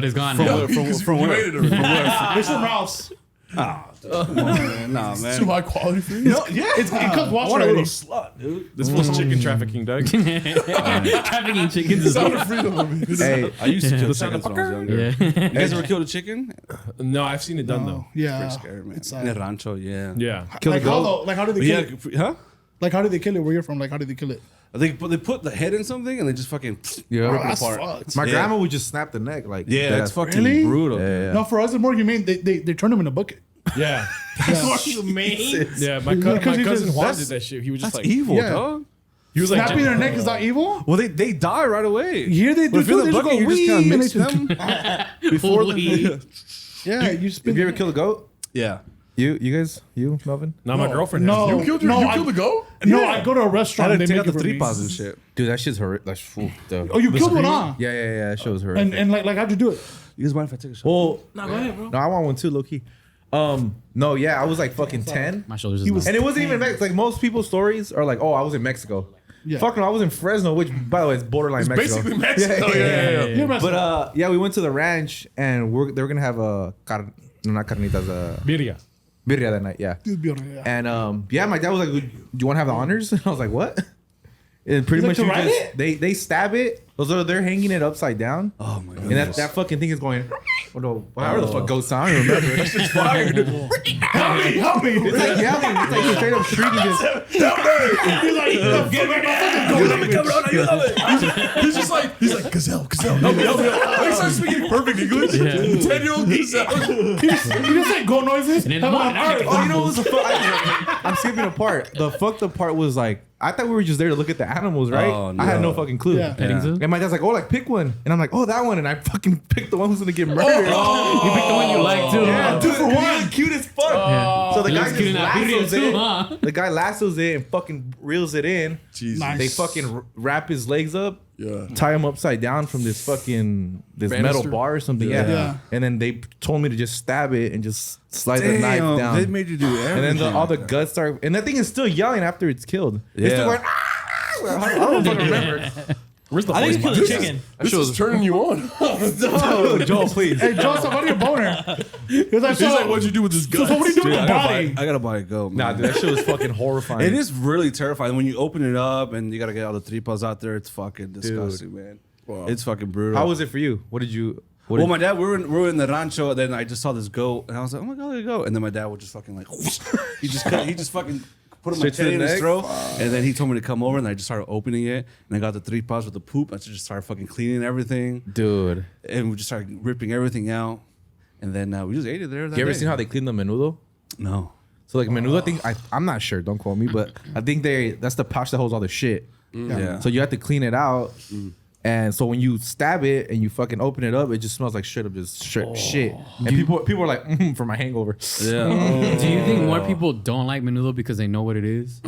it's gone now. From You where? made it already. It's from Ralph's. Oh, come on, man. Nah, Too man. high quality for you. No, yeah, It comes I washed want a already. little slut, dude. This was chicken trafficking, Doug. Trafficking chickens is Sound of freedom. I mean. Hey, I used to kill chickens when I was younger. Yeah. You guys ever killed a chicken? No, I've seen it done though. Yeah. Pretty scary, man. It's In a rancho, yeah. Yeah. like how did they kill it? Huh? Like how did they kill it? Where you're from? Like how did they kill it? They put the head in something and they just fucking Yeah. rip it That's apart. fucked. my Yeah. grandma would just snap the neck like. Yeah, that. it's fucking Really? brutal. Yeah. No, for us it's more humane. They turned him in a bucket. Yeah. Yeah, my Because he cousin just- Juan that's- did that shit. He was just That's like evil, Yeah. dog. He was like Snapping their neck is not evil. Well, they die right away. Here they do But if you're too. the They just bucket, go you just kind of wee, and mix they them before the. Yeah, you spin. Have you ever killed a goat? Yeah. You guys? You, Melvin? Not my girlfriend. No, You killed no, you I- killed the goat? No, I go to a restaurant I and didn't they take make out the it for me. 3 and shit. Dude, that shit's horrific. That's Oh, you killed one, huh? Yeah. That shit was horrific. And like how'd you do it? You guys mind if I take a shot? well, No, go ahead, bro. no, I want one too, low key. No, yeah, I was like fucking 10. My shoulders just And it wasn't even Mexico. Like most people's stories are like, oh, I was in Mexico. Yeah. Fuck no, I was in Fresno, which by the way is borderline Mexico. Basically Mexico. Yeah. You're messing But up. yeah, we went to the ranch and they were gonna have a not carnitas, Birria. birria that night. Yeah. Dude, be honest, yeah. And yeah, my dad was like, "Do you want to have the honors?" And I was like, "What?" And pretty He's much like, you "To just they stab it. They're hanging it upside down. Oh my god. And that fucking thing is going. Oh no! However the fuck goes sound, I don't remember. That shit's fire. Help me! It's like yelling. It's like straight up shrieking. Just He's like, get me He's just like, gazelle, help me. He starts speaking perfect English. 10-year-old gazelle. He just said go noises. And then Come on, one- all right. oh, you know what's the fuck? I'm skipping a part. The fucked up part was like, I thought we were just there to look at the animals, right? Oh, I had no. no fucking clue. Yeah. Petting zoo? And my dad's like, oh, like pick one. And I'm like, oh, that one. And I fucking picked the one who's gonna get murdered. You picked the one you like too. Yeah, huh? 2 for 1. Cute as fuck. Yeah. So the It guy looks cute in just that video lassos too, it. huh? The guy lassos it and fucking reels it in. Jesus. Nice. They fucking wrap his legs up, Yeah. tie him upside down from this fucking Banister? metal bar or something. Yeah. Yeah. And then they told me to just stab it and just slide the knife Damn, down. they made you do everything. and then all the guts start, and that thing is still yelling after it's killed. It's Yeah. still going. Ah! I don't fucking remember. Where's the I think voice it's box? killed a chicken. This is turning you on. No, Joel, please. Hey, Joseph, what are your boner? He's like, He's like, what'd you do with this so gun? what are you doing Dude, with the body? I gotta buy a goat, Nah, man. dude, that shit was fucking horrifying. It is really terrifying when you open it up and you gotta get all the tripas out there. It's fucking disgusting, man. Wow. It's fucking brutal. How was it for you? What did you? What Well, did my dad, we were in the rancho, and then I just saw this goat, and I was like, oh my god, there you go. And then my dad would just fucking like, he just fucking put Straight to my the in his neck? throat, and then he told me to come over, and I just started opening it, and I got the 3 paws with the poop. I just started fucking cleaning everything, dude? and we just started ripping everything out, and then we just ate it there. That You ever day. seen how they clean the menudo? No. So like menudo, I think I'm not sure. Don't quote me, but I think that's the pouch that holds all the shit. Yeah. So you have to clean it out. And so when you stab it and you fucking open it up, it just smells like straight up just shit. And people are like, for my hangover. Yeah. Do you think more people don't like menudo because they know what it is?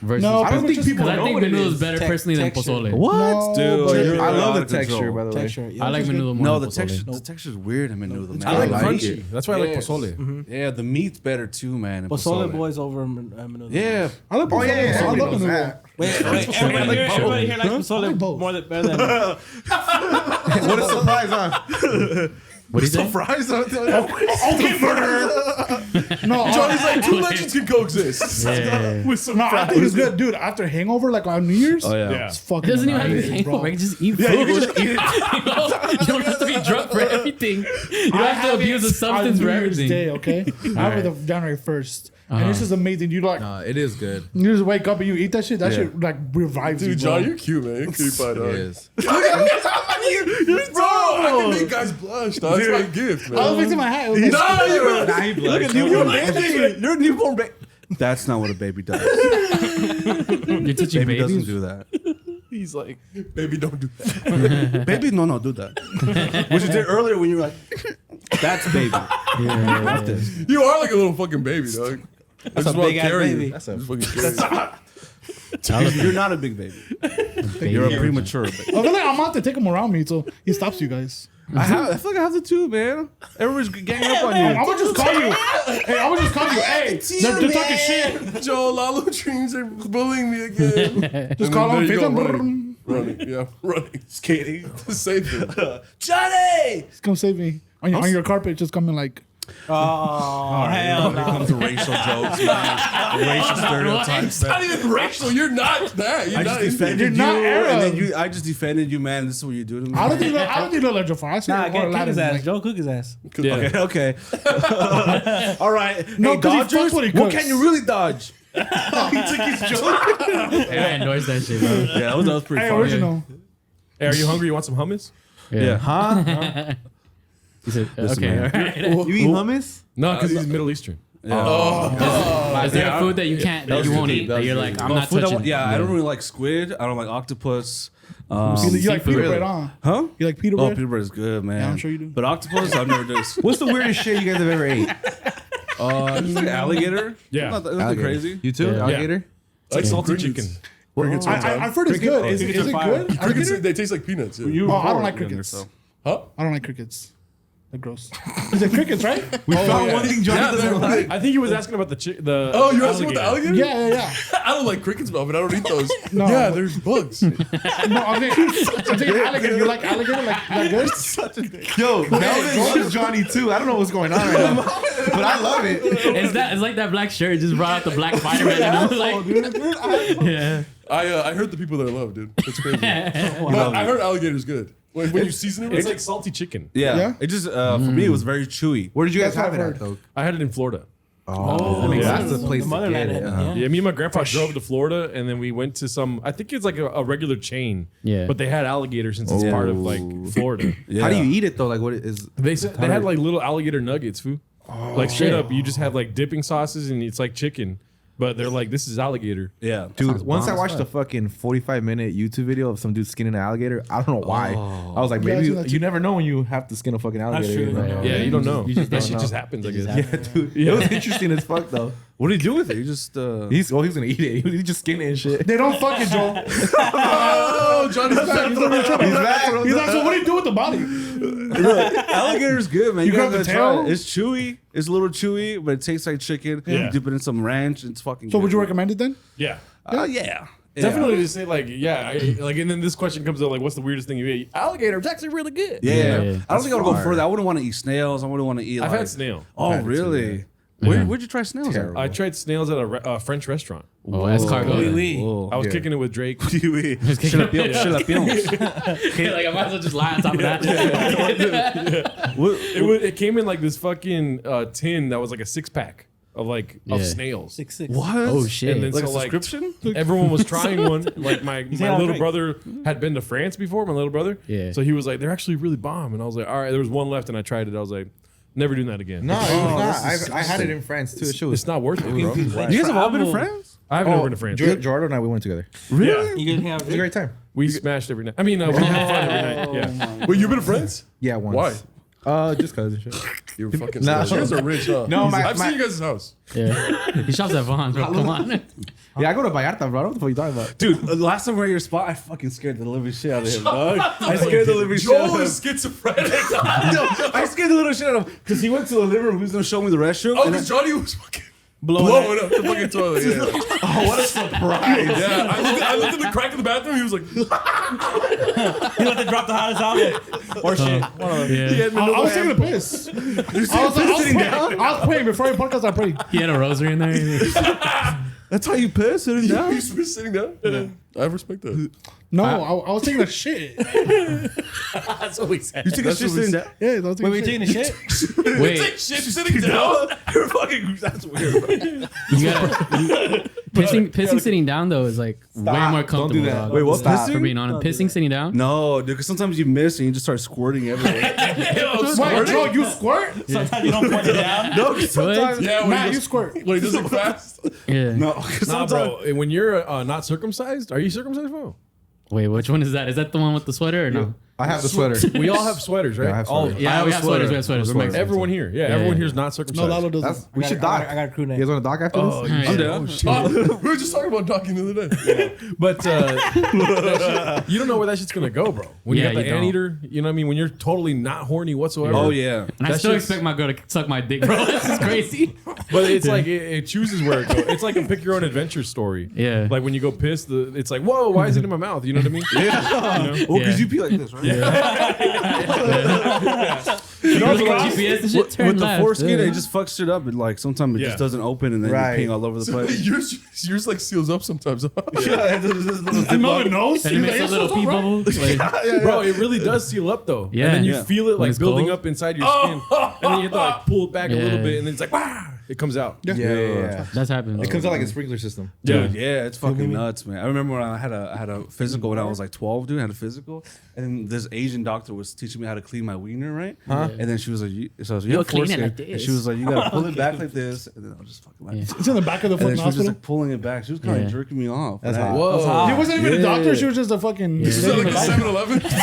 Versus No, I don't think people because I know think what it menudo is. is better personally than pozole. What? No, but- Dude, I love the out of control. texture, by the way. Texture. Yeah, I like menudo more No, than the pozole. texture's weird in menudo, man. I like like crunchy. it. That's why I like Yes. pozole. Yeah, the meat's better too, man. in Pozole boys over menudo. Yeah. I love pozole. yeah, I love everybody knows menudo. that. Wait. Everybody here likes pozole more than better than. What a surprise, huh? What is that? Fries? No, Johnny's like, two legends can coexist. Yeah. With some no, I fries. think it's good, dude. After hangover, like on New Year's, Oh, yeah. Yeah. it's It fucking. doesn't even have to be amazing, bro. hangover. You can just eat food. you can just eat it. You don't have to be drunk for everything. You don't have to abuse a substance on for New Year's everything. Day, okay? I have it the January 1st. And it's just amazing. You like, It is good. you just wake up and you eat that shit. That shit like revives you, Dude, bro. John, you're cute, man. You're cute, It dog. is. Bro, I can make guys blush, dog. That's my gift, man. I was fixing my hat. It was like, Look at newborn baby. You're a newborn baby. That's not what a baby does. You're teaching Baby doesn't babies. do that. He's like, baby, don't do that. Baby, no, do that. What you did earlier when you were like, that's baby. Not this. You are like a little fucking baby, dog. That's a big ass baby. That's a You're not a big baby. You're a premature baby. I feel like I'm about to take him around me, so he stops you guys. I feel like I have to too, man. Everybody's ganging up on you. I'm gonna just call you. Hey, I'm gonna just call you. Hey, they're talking shit. Joe, Lalo Dreams are bullying me again. Just call him. There you go, FaceTime. running, yeah, running. Skating. Save him. Johnny! He's gonna save me on your carpet. Just coming like. Oh, hell When it comes to racial jokes, man. Racial stereotypes. It's not even racial. You're not that. You're I not just defended You're you, not and Arab. then I just defended you, man. This is what you do to me. I don't think you're allergic for. I see Nah, more get cook Latin his than, ass. like, Joe, cook his ass. Okay. All right. No, Hey, 'cause he Dodgers, fucks what he what cooks. can you really dodge? He took his joke. Hey, I endorse that shit, bro. Yeah, that was pretty Hey, funny. original. Hey, are you hungry? You want some hummus? Yeah. Huh? He said, Listen, okay, man. all right. You eat hummus? No, because he's Middle Eastern. Is there a food that you can't, that you won't eat? That you're like, I'm not touching. I don't really like squid. I don't like octopus. You like Peter bread, huh? Huh? You like Peter Oh, bread? Peter bread is good, man. Yeah, I'm sure you do. But octopus, I've never done. What's the weirdest shit you guys have ever ate? Just like alligator. Yeah. Nothing crazy. You too? Alligator? It's like salty crickets. chicken. Crickets I've heard it's good. Is it good? Crickets, Alligator? they taste like peanuts. Yeah. Oh, I don't like crickets. Huh? I don't like crickets. They're gross. Is it crickets, right? We found one thing Johnny doesn't like. I think he was asking about the Oh, you're asking about the alligator? Yeah. I don't like crickets, but I don't eat those. No. Yeah, there's bugs. No, I'm thinking alligator. You like alligator? Like good? Yo, Melvin loves Johnny too. I don't know what's going on right now, but I love it. It's like that black shirt just brought out the black Spider-Man. And I was like, yeah. I heard the people that I love, dude. It's crazy. But I heard alligator's good. When you season it, it's like salty chicken. Yeah. It just for me it was very chewy. Where did you guys That's have what it I've at though? I had it in Florida. Oh, that's the place to get motherland it. had it, Yeah, me and my grandpa drove to Florida, and then we went to some. I think it's like a regular chain. Yeah. But they had alligator since it's part of like Florida. Yeah. How do you eat it though? Like, what is? They said they had like little alligator nuggets, food. Like straight up, you just have like dipping sauces, and it's like chicken. But they're like, this is alligator. Yeah. Dude, once I watched a fucking 45-minute YouTube video of some dude skinning an alligator, I don't know why. I was like, Yeah, I've maybe seen that you too. never know when you have to skin a fucking alligator. true. you know? Yeah, you don't know. you just That don't shit know. just happens, I guess. Yeah, dude. It was interesting as fuck though. What do you do with it? You just He's gonna eat it. He just skin it and shit. They don't fuck it, Joel. Oh, Johnny's back. He's like, so what do you do with the body? alligator's good, man. You gotta grab the try tail? it. It's chewy. It's a little chewy, but it tastes like chicken. Yeah. You dip it in some ranch. It's fucking. So good. would you recommend it then? Yeah. Yeah. Definitely to say like, like, and then this question comes up like, what's the weirdest thing you ate? Alligator. It's actually really good. Yeah. Yeah. I don't think I would go fire. further. I wouldn't want to eat snails. I wouldn't want to eat. I've like, had snail. Oh, really? Where'd you try snails Terrible. I tried snails at a French restaurant. Oh, that's cargo. I was kicking it with Drake. Chilapion. Like, I might as well just lie on top of that. It came in like this fucking tin that was like a 6-pack of like of Yeah. snails. 6'6". What? Oh, shit. And then Like so a like subscription? everyone was trying one. Like my on little Drake. brother had been to France before. My little brother. Yeah. So he was like, they're actually really bomb. And I was like, all right. There was one left, and I tried it. I was like, Never doing that again. No, it was not. I had it in France too. It's not worth it, bro. You guys have all been friends? I've never been to France. Jordan and I, we went together. Really? You guys have It was a great time. We smashed every night. I mean, we had fun every night. Yeah. Wait, you've been to France? Yeah, once. Why? Just cause and shit. You were fucking. Nah. You guys are rich, huh? No, I've seen you guys' house. Yeah. He shops at Vaughn's, bro. Come on. Yeah, I go to Vallarta, bro. What the fuck you talking about? Dude, last time we were at your spot, I fucking scared the living shit out of him, dog. I scared the living shit out Joel of him. is schizophrenic. No, I scared the little shit out of him because he went to the living room. He was gonna show me the restroom. Oh, and because Johnny was fucking blowing up the fucking toilet. Yeah. oh, what a surprise! Yeah, I looked in the crack of the bathroom. He was like, You want to drop the hottest album or shit? Yeah. I was taking a piss. I was praying before I podcast. I prayed. He had a rosary in there. That's how you piss sitting you down. used to be sitting down. Yeah. I respect that. No, I was taking a shit. That's what we said. You took a shit sitting down. Yeah, I was taking Wait, a we shit. taking a shit? Wait, Take shit sitting down. You're fucking. That's weird. Bro. you gotta, pissing sitting down though is like way more comfortable. Don't do that. Dog. Wait, what? Stop. For being honest, pissing sitting down. No, dude. Because sometimes you miss and you just start squirting everywhere. Wait, Joe, you squirt? Sometimes you don't point it down. no, 'cause sometimes. Yeah, when Matt, he you goes, squirt. when he does it fast. Yeah. No, 'cause Nah, sometimes. bro. When you're not circumcised, are you circumcised, bro? Wait, which one is that? Is that the one with the sweater or no? I have the sweater. We all have sweaters, right? Yeah, I have All- sweaters. Yeah, I we have have a sweaters. We sweater. have sweaters. We're Mexicans. Everyone here, everyone here is not circumcised. No, Lalo doesn't. That's, we should dock. I got a crew You name. guys want to dock after this? Yeah. I'm down. We were just talking about docking the other day. But that shit- you don't know where that shit's gonna go, bro. When you Yeah, got the you don't. anteater, you know what I mean? When you're totally not horny whatsoever. Oh yeah. And I That still shit's- expect my girl to suck my dick, bro. This is crazy. But it's like it chooses where it goes. It's like a pick your own adventure story. Yeah. Like when you go piss, it's like, whoa, why is it in my mouth? You know what I mean? Yeah. Well, because Yeah. you pee like this, right? You know, like GPS and shit. Turn With the left. foreskin, Yeah. it just fucks shit up. And like sometimes it Yeah. just doesn't open, and then Right. you're peeing all over the place. yours like seals up sometimes. No one knows. And it makes a little pee bubble. Like, Bro, it really does seal up though. Yeah. And then you Yeah. feel it When like it's building cold. up inside your skin. And then you have to like pull it back a little Yeah. bit, and then it's like, wow, it comes out. Yeah. that's happened. It comes out like a sprinkler system. Dude, yeah, it's fucking nuts, man. I remember when I had a physical when I was like 12, dude. I had a physical, and this Asian doctor was teaching me how to clean my wiener, right? And then she was like, so I was like, You'll clean it foreskin. like And this. she was like, you gotta pull it back like this, and then I'll just fucking like. Yeah. It's in the back of the And then fucking she was just hospital. like pulling it back. She was kind of Yeah. jerking me off. That's And I- hot. Whoa. She wasn't even a doctor. She was just a fucking. Is that like a 7-Eleven? What's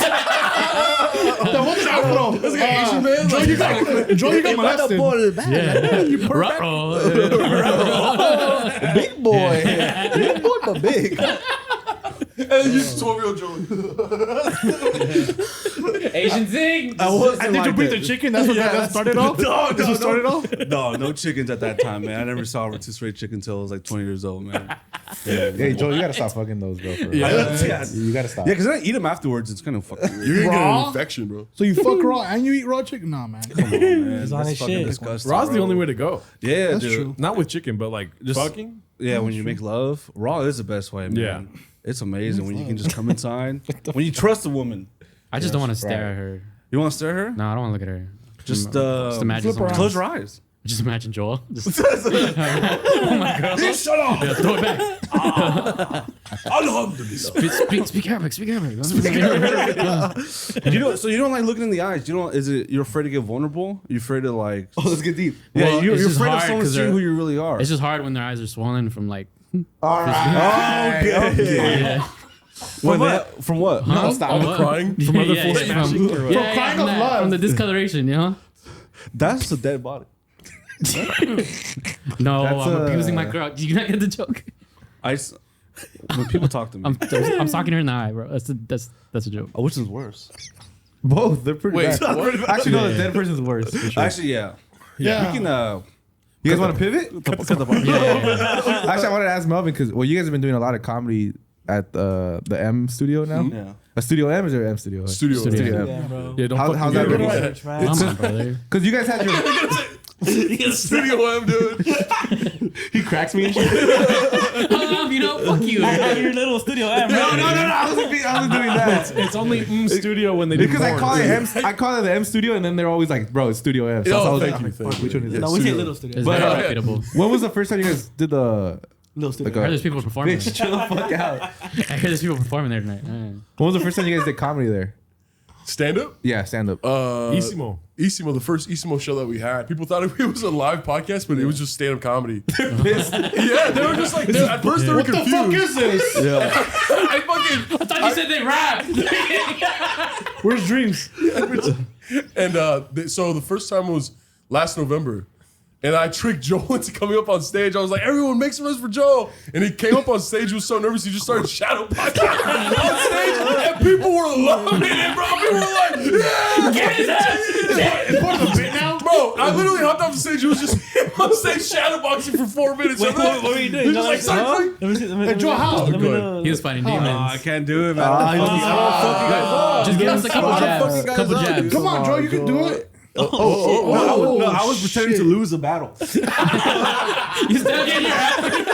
that, bro? That's like an Asian man. Joe, you got molested. Yeah. Big boy. Big boy, but big. And then you 12-year-old Joe. Asian zing. And did you beat the chicken? That's what that started off? No, That's what started off? no chickens at that time, man. I never saw a rotisserie chicken until I was like 20 years old, man. Yeah, Hey, Joel, you gotta stop fucking those, bro. For yeah, You gotta stop. because I eat them afterwards. It's kind of fucking weird. You're gonna get Raw? an infection, bro. So you fuck raw and you eat raw chicken? Nah, man. Come on. Man, He's on that's his fucking shit. disgusting, Raw's the bro. only way to go. Yeah, That's dude. true. Not with chicken, but like just fucking. Yeah, when you make love, raw is the best way, man. Yeah. It's amazing when you can just come inside. When you trust a woman. I just don't want to stare at her. You want to stare her? No, I don't want to look at her. Just imagine flip someone around. close your eyes. Just imagine Joel. Just, oh my god. Shut up! Yeah, throw it back. Speak Arabic. Speak Arabic. So you don't like looking in the eyes. You don't. You're afraid to get vulnerable? You're afraid to like. Oh, let's get deep. Yeah, Well, you're it's just afraid of hard someone 'cause seeing they're- who you really are. It's just hard when their eyes are swollen from like. All right. Okay. Yeah. From what? Huh? stop. From the what? crying? From other full from, smashing or what? yeah, crying from of that- love. From the discoloration, you know? That's a dead body. No, That's I'm abusing my girl. Do you not get the joke? When people talk to me, I'm socking her in the eye, bro. That's a joke. which is worse? Both. They're pretty Wait, bad. what? Actually, no, the dead person's worse. For sure. Actually, yeah. Yeah. We can. You guys want to pivot? Cut the bar. Actually, I wanted to ask Melvin because you guys have been doing a lot of comedy at the M studio now. Yeah. A studio M or is there M studio? Studio. Studio M. Yeah, bro. Yeah, don't How's fucking that get been? rid of Research, man. Come on, brother. Because you guys had your. Studio M, dude. He cracks me and shit. You know, fuck you. I have your little studio M, No, I wasn't doing that. It's only studio when they do Because I porn. call it M. I call it the M studio, and then they're always like, "Bro, it's Studio M." So I was thank like, you. "Fuck, which one is it?" No, we say little studio. It's But, very reputable. When was the first time you guys did the? Little studio. Like I heard a, there's people performing. bitch, chill the fuck out. I heard there's people performing there tonight. When was the first time you guys did comedy there? Stand up? Yeah, stand up. Isimo. Isimo, the first Isimo show that we had. People thought it was a live podcast, but it was just stand up comedy. Yeah, they were just like, at first they were confused. What the fuck is this? I thought you said they rap. Where's Dreams? And so the first time was last November. And I tricked Joel into coming up on stage. I was like, everyone make some noise for Joel. And he came up on stage. He was so nervous. He just started shadow boxing on stage. And people were loving it, bro. People were like, yeah. Get his ass. It's part of the bit now? Bro, I literally hopped off the stage. It was just him on stage shadow boxing for 4 minutes. Wait, what were you doing? He was just like, sorry. Joel, how? He was fighting demons. I can't do it, man. Just give us a couple jabs. Couple jabs. Come on, Joel, you can do it. I was pretending to lose a battle. You still getting your ass.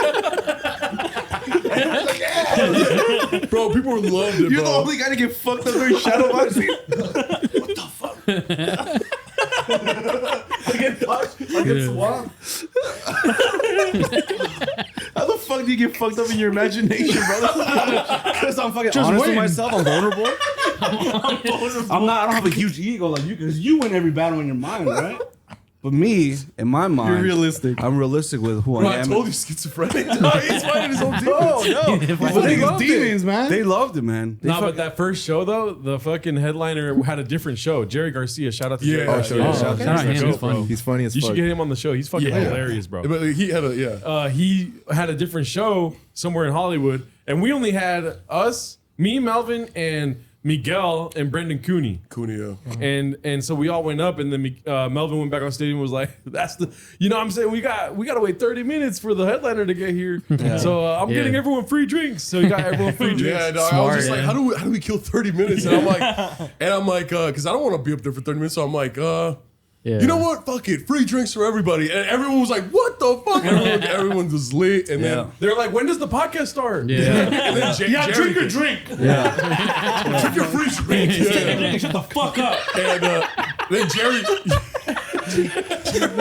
Bro, people loved it, You're bro. the only guy to get fucked up during shadow boxing. How the fuck do you get fucked up in your imagination, brother? Because I'm fucking Just honest win. with myself. I'm vulnerable. I don't have a huge ego like you, because you win every battle in your mind, right? But me, in my mind, You're realistic. I'm realistic with who Bro, I I am. told you schizophrenic. No, he's fighting his own demons. But they loved demons, man. They loved it, man. They Nah, but that first show though, the fucking headliner had a different show. Jerry Garcia, shout out to Jerry Yeah, Garcia. yeah, Shout out Shout out to him. him, He's funny. He's funny as You fuck. should get him on the show. He's fucking hilarious, bro. But he had a, He had a different show somewhere in Hollywood, and we only had us, me, Melvin, and Miguel and Brendan Cooney. Cuneo. And so we all went up, and then Melvin went back on stage and was like, "That's the, you know what I'm saying, we got to wait 30 minutes for the headliner to get here, so I'm getting everyone free drinks." So he got everyone free drinks. Yeah, dog. I was just like, how do we kill 30 minutes? And I'm like, because I don't want to be up there for 30 minutes. So I'm like, you know what? Fuck it, free drinks for everybody. And everyone was like, what the fuck? Everyone was lit. And then They're like, when does the podcast start? Yeah. And then Yeah, drink your drink. Drink your free drink. Yeah. Shut the fuck up. And then Jerry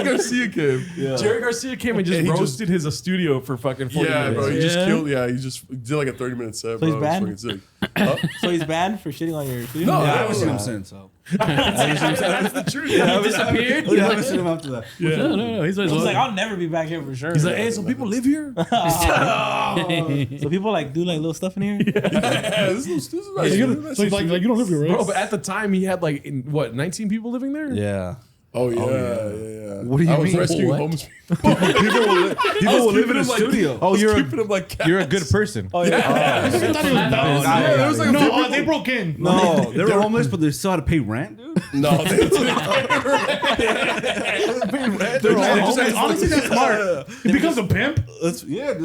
Garcia came. Jerry Garcia came and just And he roasted his studio for fucking 40 Yeah, minutes. bro. He just killed. Yeah, he just did like a 30-minute set. So he's bro. It was banned? fucking sick. Huh? So he's banned for shitting on your studio? No, I that haven't was seen him since, so. that's the truth. He disappeared. I haven't seen him after that. No. He's He's like, I'll never be back here for sure. He's like, hey, so people live here? So people like do like little stuff in here? Yeah, this is nice. So he's like, you don't live here, right? Bro, but at the time he had like, 19 people living there? Yeah. Oh yeah. What do you I was mean? rescuing What? homeless people. People will live in a studio. Oh, you're keeping them like cats. you're a good person. Oh, yeah. I thought he was Yeah, there was like a few No, people- they broke in. No, they were homeless, but they still had to pay rent, dude. No, they Honestly, that's smart. He becomes a pimp.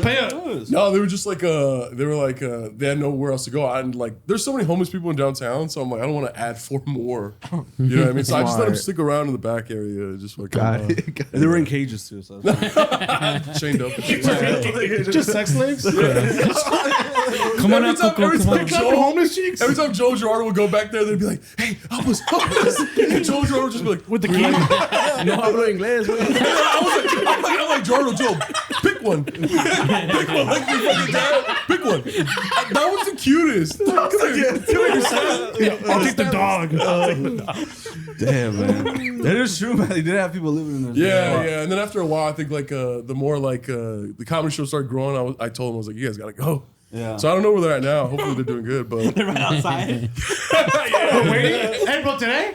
Pay up. No, they were just like they had nowhere else to go. And like, there's so many homeless people in downtown, so I'm like, I don't want to add 4 more. You know what I mean? So I just let them stick around in the back area, just like Got it. And they were in cages too, so. chained up. Just sex slaves. Come on out, Coco. every Come time on. Joe, Homeless chicks. every time Joe Girardo would go back there, they'd be like, "Hey, help us!" And Joe Girardo would just be like, With the key. No hablo inglés, güey. I'm like, Girardo, Joe, pick one. Pick one. Like, your fucking dad. Pick one. That was the cutest. Come here, I'll take the dog. Damn, man. That is true, man. They did have people living in there. Yeah. And then after a while, I think like the more like the comedy show started growing, I told them, I was like, you guys gotta go. Yeah. So I don't know where they're at now. Hopefully they're doing good, but They're right outside. Waiting. Hey, bro, today?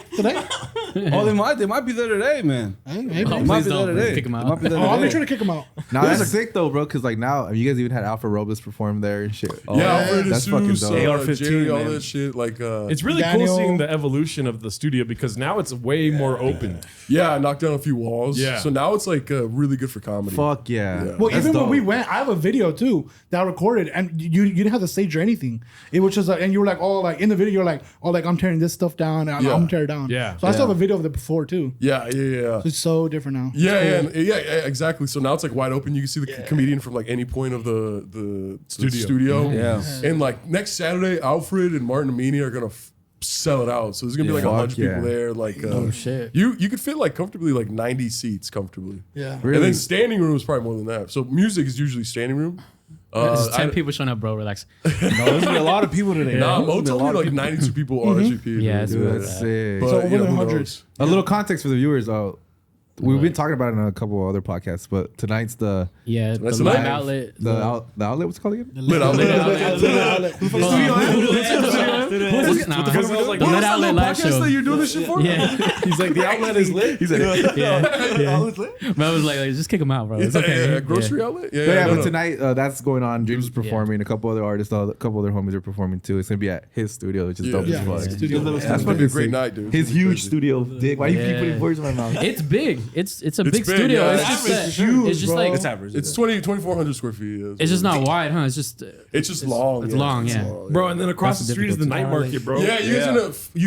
Oh, they might be there today, man. Hey, They bro. might please be there don't. today. Kick 'em out. They might be there Oh, I'll be today. trying to kick him out. Nah, that's sick though, bro. Cause like now you guys even had Alpha Robus perform there and shit. Alfred that's fucking Jesus, dope. AR-15, Jerry, all man. that shit. Like, It's really Daniel. cool seeing the evolution of the studio because now it's way more open. yeah, I knocked down a few walls. Yeah. So now it's like really good for comedy. Fuck yeah. Yeah. Well, That's even when dope. we went, I have a video too that I recorded, and you didn't have to stage or anything. It was just like, and you were like, oh, like in the video, you're like, oh, like I'm tearing this stuff down, and Yeah. I'm tearing it down. Yeah. So I still have a video of it before too. Yeah. It's so different now. Yeah, exactly. So now it's like wide open. You can see the comedian from like any point of the studio. Yeah. And like next Saturday, Alfred and Martin Amini are gonna sell it out. So there's gonna be like Fuck 100 people yeah. there. Like, Oh shit. you could fit like comfortably like 90 seats comfortably. Yeah. And then standing room is probably more than that. So music is usually standing room. There's 10 people showing up, bro. Relax. No, there's gonna be a lot of people today. Nah, There's Mo gonna be a told lot me of like people. 92 people RSVP. Yeah, it's Dude, good. that's sick. But, So over you know, the who 100. knows? A little context for the viewers. We've been talking about it in a couple of other podcasts, but tonight's the Yeah, That's the live. live outlet. the outlet. What's it called again? Lit outlet. Because I was like, The lit "What's that outlet little live podcast show." that you're doing this shit for? Yeah. He's like, the outlet is lit. He said, Yeah. But I was like, just kick him out, bro. It's okay. yeah, grocery outlet. Yeah, Yeah, no, but no. tonight that's going on. James is performing. A couple other artists, a couple other homies are performing too. It's gonna be at his studio, which is dope Yeah. as fuck. That's gonna be a great night, dude. His It's gonna be huge crazy. studio. Dick, why do you keep putting words in my mouth? It's big. It's a big big, studio. yeah. It's It's just average, huge, it's just bro. like It's average. It's 2,400 square feet. Yeah, it's just not wide, huh? It's just long. It's yeah. long, yeah. Bro, and then across That's the street is the difficult. night market, bro. Yeah, you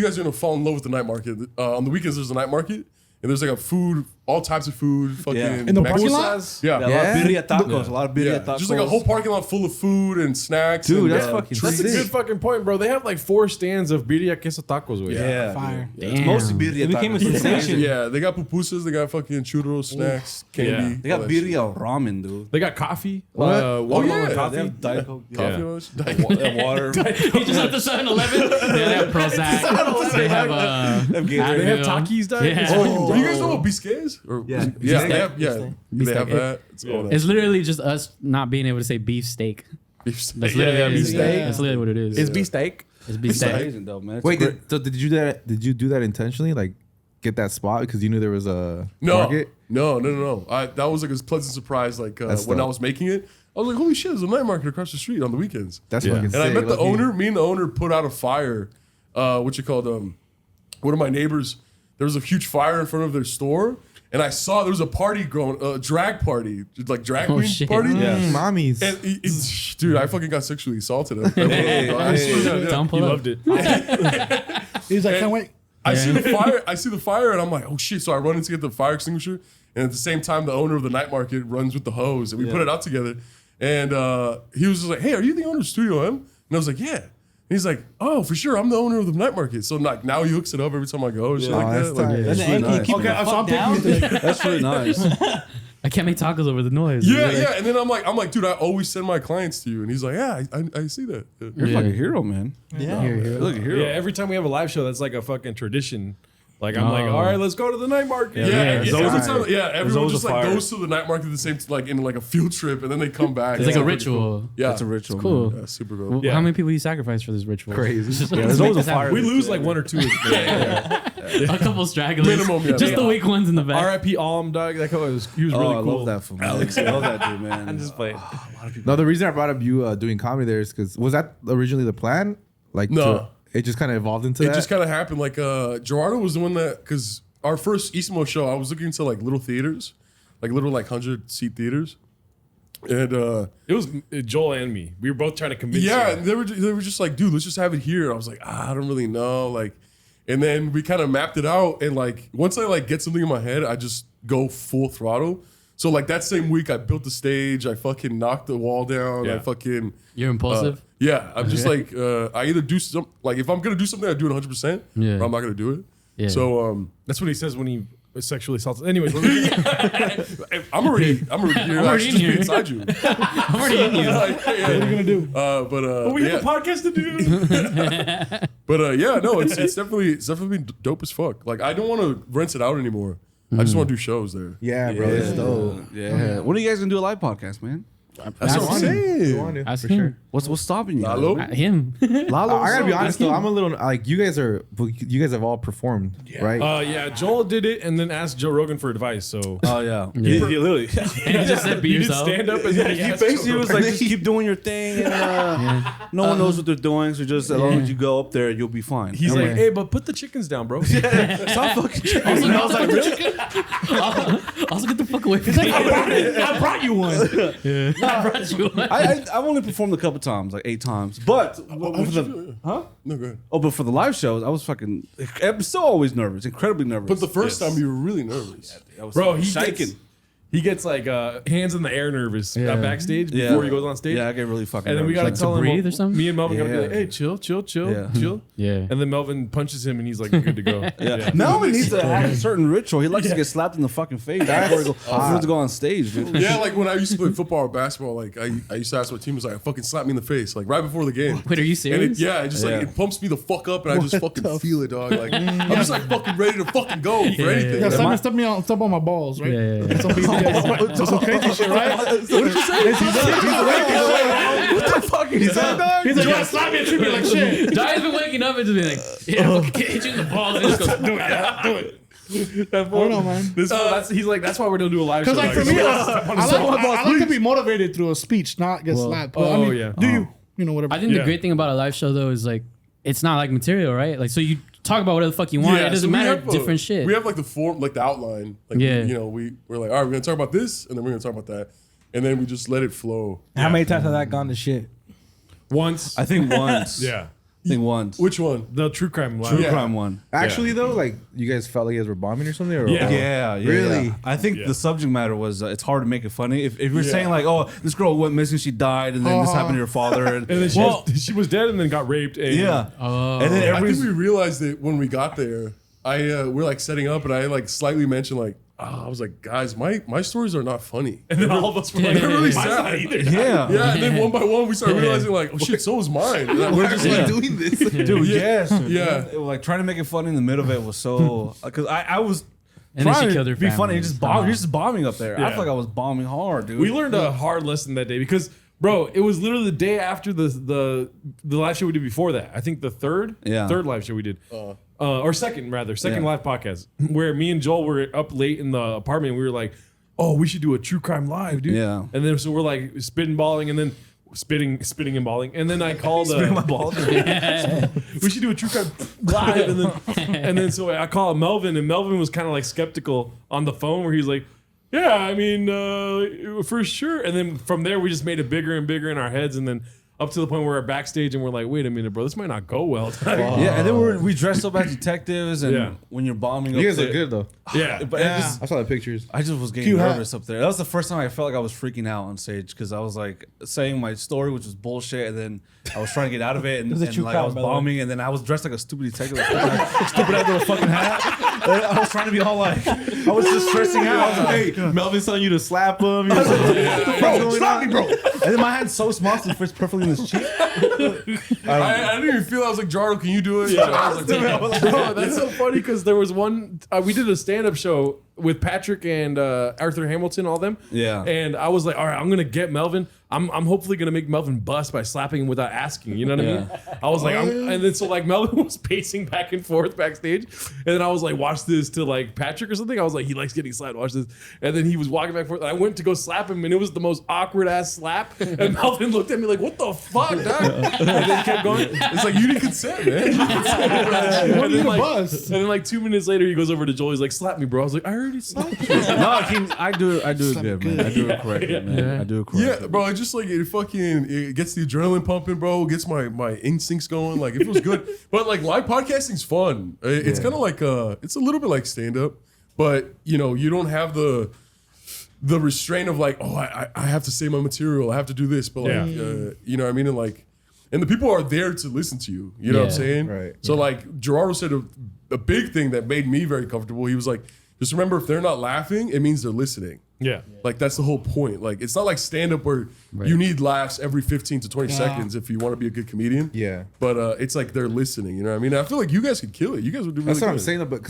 guys are gonna fall in love with the night market. On the weekends, there's a night market, and there's like a food, all types of food, fucking Yeah. In the parking lot? exercise. Yeah. Yeah, a lot of birria tacos. A lot of birria tacos. Just like a whole parking lot full of food and snacks. Dude, and, that's fucking treats. sick. That's a good fucking point, bro. They have like 4 stands of birria queso tacos. With Yeah. Fire. It's mostly birria It became a tacos. sensation. Yeah, they got pupusas, they got fucking churros, snacks, candy. They got all that shit. birria ramen, dude. They got coffee. What? Watermelon yeah. coffee. They have Diet Coke. Coffee. Yeah. They have water. he just went to 7-Eleven. They have Prozac. They have They have Takis, dog. Yeah. Oh, you guys know what bisque is? Or Yeah. yeah, they have, yeah. They Beefsteak. have that. It's all that. It's literally just us not being able to say beef steak. Beef steak. That's literally, Yeah, beef steak. That's literally what it is. It's beef steak. It's beef steak. Amazing though, man. It's Wait, great. did you do that? Did you do that intentionally? Like, get that spot because you knew there was a No, market? no. That was like a pleasant surprise. Like That's when I dope. was making it, I was like, "Holy shit! There's a night market across the street on the weekends." That's Yeah. fucking And sick. I met the Lucky. owner. Me and the owner put out a fire. One of my neighbors. There was a huge fire in front of their store, and I saw there was a party going, a drag party, like drag queen shit. party. Mommies. And dude, I fucking got sexually assaulted. I swear, yeah. Don't pull up. it. He's like, can't wait. I see the fire. I see the fire, and I'm like, oh shit! So I run in to get the fire extinguisher, and at the same time, the owner of the night market runs with the hose, and we put it out together. And he was just like, "Hey, are you the owner of Studio M?" And I was like, "Yeah." And he's like, "Oh, for sure, I'm the owner of the night market." So like now he hooks it up every time I go and shit like that's that. Like, tight. That's really nice. Okay, So I'm picking you. That's really nice. I can't make tacos over the noise. yeah. And then I'm like, dude, I always send my clients to you. And he's like, yeah, I see that. Yeah. You're like a hero, man. Yeah. You're like a hero. Yeah, Yeah. every time we have a live show, that's like a fucking tradition. Like I'm like, all right, let's go to the night market. Yeah, Every it's time, everyone always just a like fire. goes to the night market at the same like in like a field trip, and then they come back. It's like a pretty ritual. cool. Yeah, That's a ritual. Cool. man. Yeah, super Well, dope. Yeah. How many people you sacrifice for this ritual? Crazy. There's always a fire. We lose like 1 or 2. A couple stragglers. Minimum, yeah. Just the weak ones in the back. R.I.P. Alm, dog. That guy was he was Oh, really I cool. love that from Alex. I love that dude, man. I'm just playing. No, the reason I brought up you doing comedy there is because was that originally the plan? Like, No. it just kind of evolved into It that. just kind of happened. Like Gerardo was the one that because our first Isimo show, I was looking into like little theaters, like little like 100-seat theaters, and It was Joel and me. We were both trying to convince yeah, him. they were just like, dude, let's just have it here. I was like, I don't really know, like, and then we kind of mapped it out, and like once I like get something in my head, I just go full throttle. So like that same week, I built the stage, I fucking knocked the wall down, I Yeah. fucking. You're impulsive. Yeah, I'm just like I either do some like if I'm gonna do something, I do it 100%. Yeah. Or I'm not gonna do it. Yeah. So That's what he says when he sexually assaults. Anyways, I'm already here. already I in should just be here. inside you. I'm already in you. Like, yeah. What are you gonna do? But we yeah. have a podcast to do. But yeah, no, it's definitely been dope as fuck. Like I don't want to rent it out anymore. I just want to do shows there. yeah, bro. It's dope. Yeah. When are you guys gonna do a live podcast, man? That's what I'm saying. Ask for him. sure. What's stopping you? Lalo? Him. I gotta be honest though, I'm a little like you guys have all performed, right? Yeah, Joel did it and then asked Joe Rogan for advice. So Oh yeah. he literally, And he just said, be he did yourself. stand up and then he He asked basically Joe was Rogan. like, just keep doing your thing, and no one knows what they're doing. So just as long as you go up there, you'll be fine. He's Okay. like, hey, but put the chickens down, bro. stop fucking. Also, also get the fuck away from me. I brought you one. I brought you one. I've only performed a couple times, like 8 times. But for the, No, go ahead. but for the live shows, I was fucking. I'm still always nervous, incredibly nervous. But the first time you were really nervous. I was Bro, he shaking. gets, he gets like hands in the air nervous backstage before he goes on stage. Yeah, I get really fucking. And then we gotta tell him breathe or something? Me and Melvin gotta be like, hey, chill. Yeah. And then Melvin punches him and he's like good to go. Melvin needs to have a certain ritual. He likes to get slapped in the fucking face before to go on stage, dude. Yeah, like when I used to play football or basketball, like I used to ask my team was like, fucking slap me in the face, like right before the game. Wait, are you serious? It pumps me the fuck up, and I just fucking feel it, dog. Like I'm just like fucking ready to fucking go for anything. Yeah, Simon step on my balls, right? Yeah. Some crazy shit, right? What did you say? What the fuck is that? He's like, you want to slap me and treat me like shit. Johnny's been waking up and just being like, yeah, I fucking hit you in the balls. And just goes, do it. I don't know, man. He's like, that's why we're gonna do a live show. Because like for me, I like to be motivated through a speech, not get slapped. But, I mean, do you know whatever? I think the great thing about a live show though is like, it's not like material, right? Like, so you talk about whatever the fuck you want. It doesn't matter. Different shit. We have like the form, like the outline. Like, we're like, all right, we're gonna talk about this, and then we're gonna talk about that, and then we just let it flow. How many times has that gone to shit? Once. I think once. I think once. Which one? The true crime one. True crime one. Actually, though, like you guys felt like you guys were bombing or something? Or Yeah. Really? Yeah. I think the subject matter was it's hard to make it funny. If you're saying like, oh, this girl went missing, she died, and then this happened to her father, and then she was dead and then got raped. And, and then I think we realized it when we got there. We're like setting up, and I like slightly mentioned like, I was like, guys, my stories are not funny. And then all of us were like, they're really mine's sad. not either. Yeah, and then one by one we started realizing like, oh shit, so is mine. And we're just like doing this, dude. Yes, yeah. Like trying to make it funny in the middle of it was so because I was. And then trying she killed her to be family. funny. You're just bombing up there. I feel like I was bombing hard, dude. We learned a hard lesson that day because, bro, it was literally the day after the live show we did before that. I think the third live show we did. Or second live podcast where me and Joel were up late in the apartment and we were like, oh, we should do a true crime live, dude. Yeah. And then so we're like spitballing and then spitting and balling. And then I called my balls. we should do a true crime live and then so I called Melvin and Melvin was kind of like skeptical on the phone where he's like, yeah, I mean, for sure. And then from there we just made it bigger and bigger in our heads and then up to the point where we're backstage and we're like, wait a minute, bro, this might not go well. Yeah, and then we dressed up as detectives, and when you're bombing, you guys look good though. Yeah, but I saw the pictures. I just was getting nervous up there. That was the first time I felt like I was freaking out on stage because I was like saying my story, which was bullshit, and then I was trying to get out of it, and like I was bombing, and then I was dressed like a stupid detective, stupid ass little fucking hat. I was trying to be all like, I was just stressing out. I was like, hey, Melvin's telling you to slap him. Bro, slap me, bro. And then my hand's so small, so it fits perfectly in his cheek. I didn't even feel. I was like, Jardo, can you do it? Yeah. I was like, bro, that's so funny because there was one. We did a stand-up show with Patrick and Arthur Hamilton, all them. Yeah. And I was like, all right, I'm gonna get Melvin. I'm hopefully gonna make Melvin bust by slapping him without asking. You know what I mean? I was like, and then so like Melvin was pacing back and forth backstage, and then I was like, watch this to like Patrick or something. I was like, he likes getting slapped. Watch this. And then he was walking back and forth. And I went to go slap him, and it was the most awkward ass slap. And Melvin looked at me like, what the fuck, dog? And then kept going. It's like you didn't consent, man. And then like 2 minutes later, he goes over to Joel. He's like, slap me, bro. I was like, I already slapped you. No, I do it good, man. I do it correctly, man. I do it correctly. Yeah, bro. It just like it gets the adrenaline pumping, bro. Gets my instincts going. Like it feels good. But like live podcasting's fun. It's kind of like it's a little bit like stand up, but you don't have the restraint of like, oh, I have to say my material. I have to do this, but like you know what I mean, and the people are there to listen to you. You know what I'm saying? Right. So like Gerardo said a big thing that made me very comfortable. He was like, just remember, if they're not laughing, it means they're listening. Yeah. Like that's the whole point. Like it's not like stand up where you need laughs every 15 to 20 seconds if you want to be a good comedian. Yeah. But it's like they're listening, you know what I mean? I feel like you guys could kill it. You guys would do really That's what good. I'm saying though, but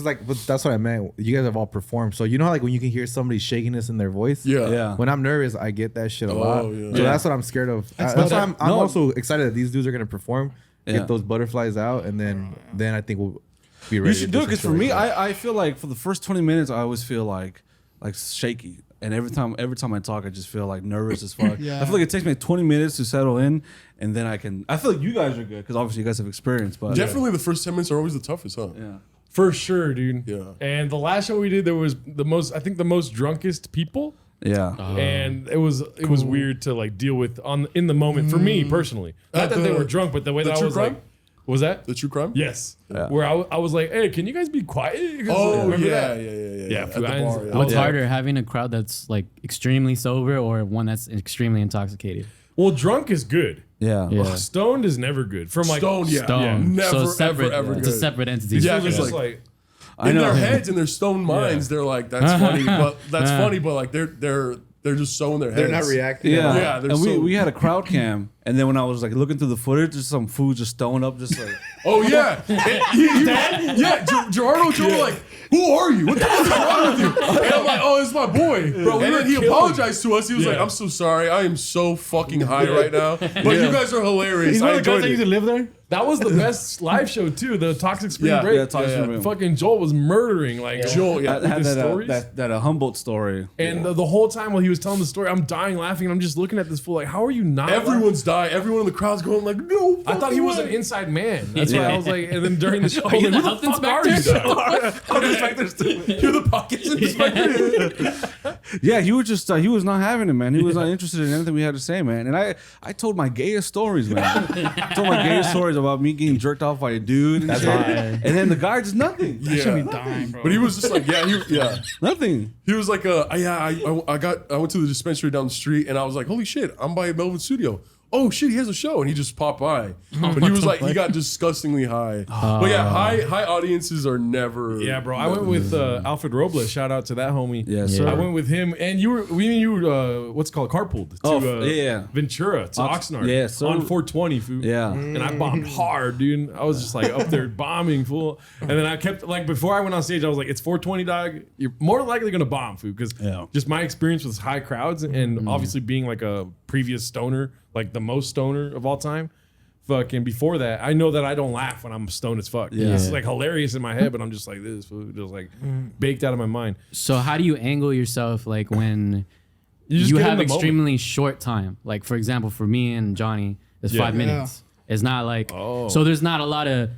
that's what I meant. You guys have all performed. So you know how like when you can hear somebody shakiness in their voice? Yeah. When I'm nervous, I get that shit a lot. Yeah. So that's what I'm scared of. That's why I'm also excited that these dudes are gonna perform, get those butterflies out, and then I think we'll be ready. You should do it because for me, I feel like for the first 20 minutes, I always feel like shaky. And every time I talk, I just feel like nervous as fuck. I feel like it takes me 20 minutes to settle in, and then I feel like you guys are good because obviously you guys have experience. But definitely the first 10 minutes are always the toughest, huh? Yeah. For sure, dude. Yeah. And the last show we did, there was the most drunkest people. Yeah. And it was weird to like deal with in the moment for me personally. Not that they were drunk, but the way that I was like, Was that The true crime? Yes. Where I was like, hey, can you guys be quiet? Oh Remember yeah, that? yeah. At At the the bar, yeah. What's harder, having a crowd that's like extremely sober or one that's extremely intoxicated? Well, drunk is good. Yeah. Stoned is never good. From like Stone, yeah. Stone. Never, so separate, ever it's a good. separate entity. Yeah, it's it's just like in their heads and their stone minds, they're like, that's funny, but that's funny, but like they're just so in their heads. They're not reacting. Yeah, Yeah, they're and so- we had a crowd cam, and then when I was like looking through the footage, just some food just stoned up, just like Oh yeah, Gerardo Joe like, who are you? What the fuck is wrong with you? And I'm like, oh, it's my boy, bro. And then he apologized to us. He was like, I'm so sorry. I am so fucking high right now, but you guys are hilarious. He's one I of the guys enjoyed that used it. to live there. that was the best live show too. The Toxic Spring Yeah, Break. yeah, Toxic Spring Break. Fucking Joel was murdering like Joel, yeah. I had his that stories. that Humboldt story. And the whole time while he was telling the story, I'm dying laughing, and I'm just looking at this fool like, how are you not? Everyone's dying. Everyone in the crowd's going like, no. I thought he was an fucking way. inside man. That's why I was like, and then during the show, Are you like, the who the health fuck are you? inspector? You're the pockets inspector. Yeah, he was just he was not having it, man. He was not interested in anything we had to say, man. And I told my gayest stories, man. I told my gayest stories about me getting jerked off by a dude and shit. And then the guy just nothing. Yeah. Dying, bro. But he was just like, yeah. Nothing. He was like, I went to the dispensary down the street and I was like, holy shit, I'm by Melvin's studio. Oh shit, he has a show, and he just popped by. But he was like, he got disgustingly high. But yeah, high audiences are never. Yeah, bro. I went with Alfred Robles. Shout out to that homie. Yes, sir. I went with him, and you were what's it called carpooled to Ventura to Oxnard. yeah, so- on 420, food. Yeah. And I bombed hard, dude. I was just like up there bombing, fool. And then I kept like before I went on stage, I was like, "It's 420, dog. You're more likely gonna bomb, food." Because just my experience with high crowds, and obviously being like a previous stoner, like the most stoner of all time. Fucking before that, I know that I don't laugh when I'm stoned as fuck. Yeah. It's like hilarious in my head, but I'm just like this, food, just like baked out of my mind. So how do you angle yourself like when just you get in have the extremely short time? Like for example, for me and Johnny, it's 5 minutes. It's not like so the's not a lot of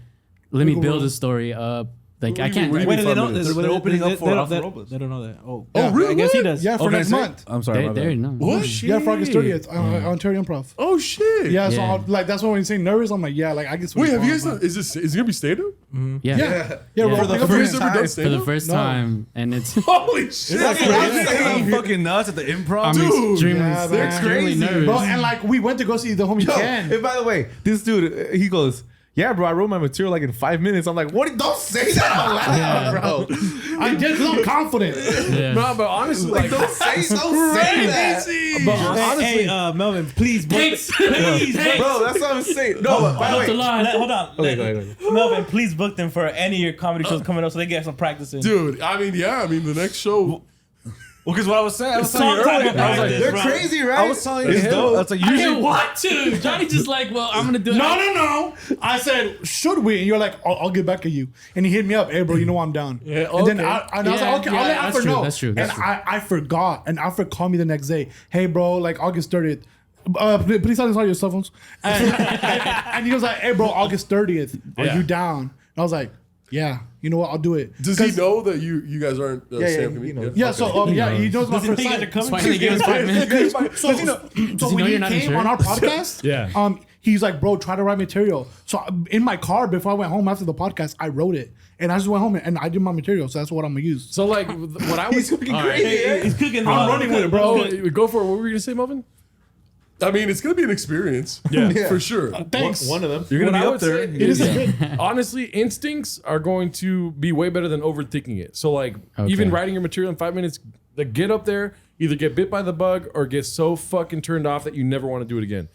let me build a story up. Like I can't. Wait, they don't. They're opening up for Alfred They Robles. don't know that. Oh, really? I guess he does. Yeah, for next month. I'm sorry. my They bad. know. What? Yeah, for August 30th, Ontario Improv. Oh shit. Yeah, so Yeah. like that's why when you say nervous, I'm like, yeah, like I guess. Wait, have you guys done? Is it gonna be stand up? Yeah. Yeah, For for the the Have you guys first ever done For stand the up? first time, and it's Holy shit. I'm fucking nuts at the improv. I'm Dude, extremely, yeah, man. extremely nervous. Bro, and like we went to go see the homie Ken. And by the way, this dude, he goes, yeah, bro, I wrote my material like in 5 minutes. I'm like, what? Don't say that out loud, bro. I did because I'm confident. Yeah. No, but honestly, like, Don't say that. but honestly, Hey, Melvin, please, bro. Please, Bro, that's what I'm saying. No, but by the way. Hold on. Okay, go ahead. Melvin, please book them for any of your comedy shows coming up so they get some practice in. Dude, I mean, the next show. Well, because what I was saying, I was Some telling you type earlier, of I was like, practice, They're bro. crazy, right? I was telling you, that's like I usually. didn't want to. Johnny just like, well, I'm gonna do it. No. I said, should we? And you're like, I'll get back at you. And he hit me up, hey, bro, you know I'm down. Yeah, And then okay. I was like, okay, I'll let that's Alfred true, know. that's true, that's And true. I forgot. And Alfred called me the next day. Hey, bro, like August 30th. Please silence all your cell phones. And he was like, hey, bro, August 30th. Are you down? And I was like, yeah, you know what? I'll do it. Does he know that you guys aren't stand-up comedians? Yeah, so he knows my Does he first think time. they're coming? Why did they give us 5 minutes? So he when know he you're not came insured? on our podcast, Yeah. he's like, bro, try to write material. So in my car before I went home after the podcast, I wrote it, and I just went home and I did my material. So that's what I'm gonna use. so like what I was. He's fucking crazy. He's cooking. I'm running with it, bro. Go for it. What were you gonna say, Melvin? I mean, it's gonna be an experience. Yeah. for sure. Thanks. One of them. You're gonna be be up up there. there. It is good. Honestly, instincts are going to be way better than overthinking it. So like even writing your material in 5 minutes, like get up there, either get bit by the bug or get so fucking turned off that you never want to do it again.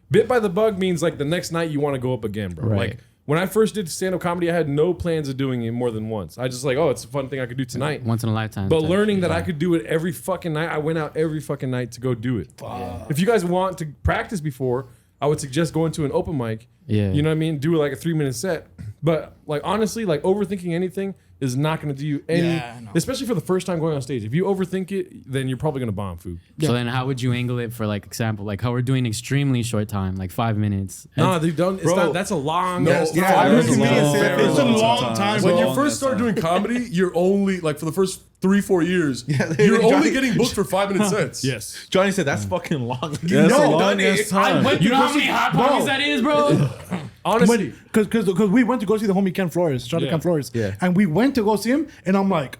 Bit by the bug means like the next night you want to go up again, bro. Right. Like when I first did stand-up comedy, I had no plans of doing it more than once. I just like, oh, it's a fun thing I could do tonight. Once in a lifetime. But type learning shit. that I could do it every fucking night, I went out every fucking night to go do it. If you guys want to practice before, I would suggest going to an open mic. Yeah. You know what I mean? Do like a 3-minute set. But like honestly, like overthinking anything is not going to do you any, especially for the first time going on stage. If you overthink it, then you're probably going to bomb, food. So then how would you angle it for like example, like how we're doing extremely short time, like 5 minutes? No, they don't. It's Bro. not. That's a long. No, ass yeah, time. I that's heard a comedians long- say that It's a for long time, When bro. you first start doing comedy, you're only like for the first 3-4 years, they- you're only Johnny- getting booked for 5-minute sets. Yes. Johnny said that's fucking long. Yeah, that's a long ass time. I went to You know go how many see- hot bro. pockets that is, bro? Honestly, because we went to go see the homie Ken Flores, shout out to Ken Flores, and we went to go see him, and I'm like,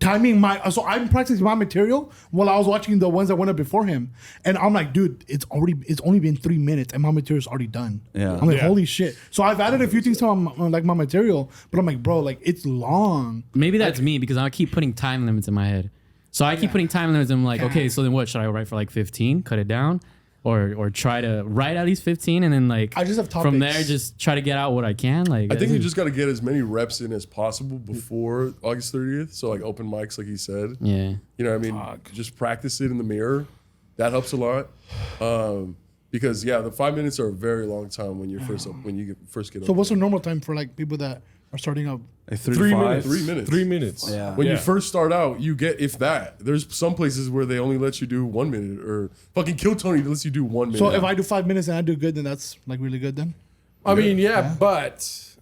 timing so I'm practicing my material while I was watching the ones that went up before him, and I'm like, dude, it's only been 3 minutes and my material's already done. I'm like, holy shit. So I've added a few things to my material, but I'm like, bro, like it's long. Maybe that's me because I keep putting time limits in my head. So I keep putting time limits. And I'm like, okay, so then what should I write for? Like 15, cut it down, or try to write at least 15, and then like I just have topics. From there just try to get out what I can. Like I think you just got to get as many reps in as possible before August 30th. So like open mics, like he said. Yeah. You know what I mean? Just practice it in the mirror. That helps a lot. Because the 5 minutes are a very long time when you're first get up. So what's the normal time for like people that are starting up? Like 3 minutes. 3 minutes. 3 minutes. Yeah. When you first start out, you get, if that. There's some places where they only let you do 1 minute, or fucking Kill Tony lets you do 1 minute. So if I do 5 minutes and I do good, then that's like really good then? I mean, but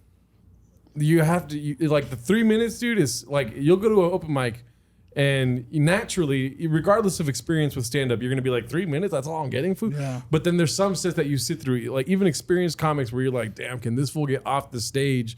you have to, like the 3 minutes, dude, is like, you'll go to an open mic and naturally, regardless of experience with stand-up, you're going to be like, 3 minutes, that's all I'm getting, food. Yeah. But then there's some sets that you sit through, like even experienced comics where you're like, damn, can this fool get off the stage?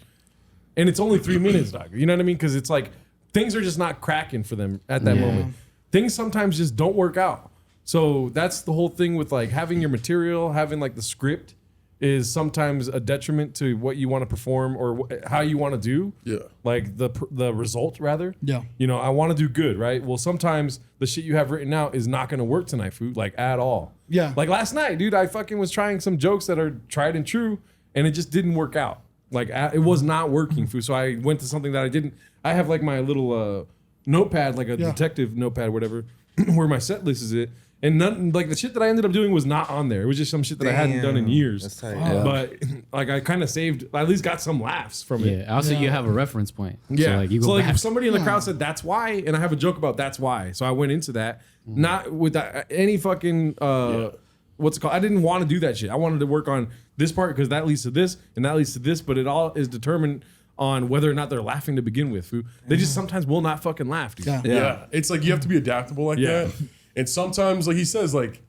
And it's only 3 minutes, dog. You know what I mean? Because it's like things are just not cracking for them at that moment. Things sometimes just don't work out. So that's the whole thing with like having your material, having like the script is sometimes a detriment to what you want to perform or how you want to do. Yeah. Like the result rather. Yeah. You know, I want to do good, right? Well, sometimes the shit you have written out is not going to work tonight, food, like at all. Yeah. Like last night, dude, I fucking was trying some jokes that are tried and true and it just didn't work out. Like it was not working, food. So I went to something that I have like my little notepad, like a detective notepad, whatever, where my set list is it. And none, like the shit that I ended up doing was not on there. It was just some shit that I hadn't done in years. That's tight. Yeah. But like I kind of saved, I at least got some laughs from it. Yeah. Also, you have a reference point. Yeah. So like you go back. If somebody in the crowd said that's why, and I have a joke about that's why, so I went into that, not with any fucking what's it called? I didn't want to do that shit. I wanted to work on this part because that leads to this and that leads to this, but it all is determined on whether or not they're laughing to begin with. They just sometimes will not fucking laugh, dude. Yeah. It's like you have to be adaptable like that. And sometimes, like he says, like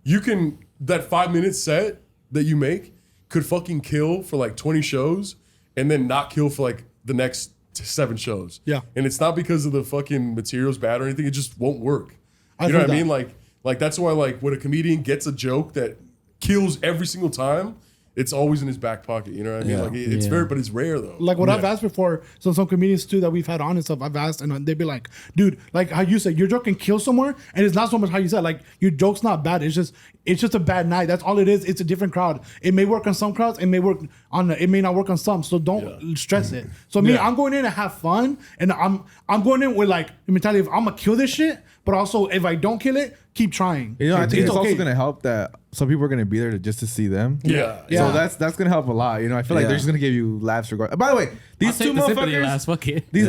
you can, that 5 minute set that you make could fucking kill for like 20 shows and then not kill for like the next 7 shows. Yeah. And it's not because of the fucking material's bad or anything. It just won't work. You know what I mean? Like that's why, like, when a comedian gets a joke that kills every single time, it's always in his back pocket. You know what I mean? Like it's very, but it's rare though. Like what I've asked before, so some comedians too that we've had on and stuff, I've asked and they'd be like, dude, like how you said, your joke can kill somewhere, and it's not so much how you said, like your joke's not bad. It's just a bad night. That's all it is. It's a different crowd. It may work on some crowds. It may not work on some. So don't stress it. So me, I'm going in to have fun, and I'm going in with like the mentality of I'm gonna kill this shit, but also if I don't kill it, keep trying. You know, I think it's also gonna help that some people are gonna be there just to see them. Yeah. So that's gonna help a lot. You know, I feel like they're just gonna give you laughs regardless. By the way, these two motherfuckers, laughs, fuck it. these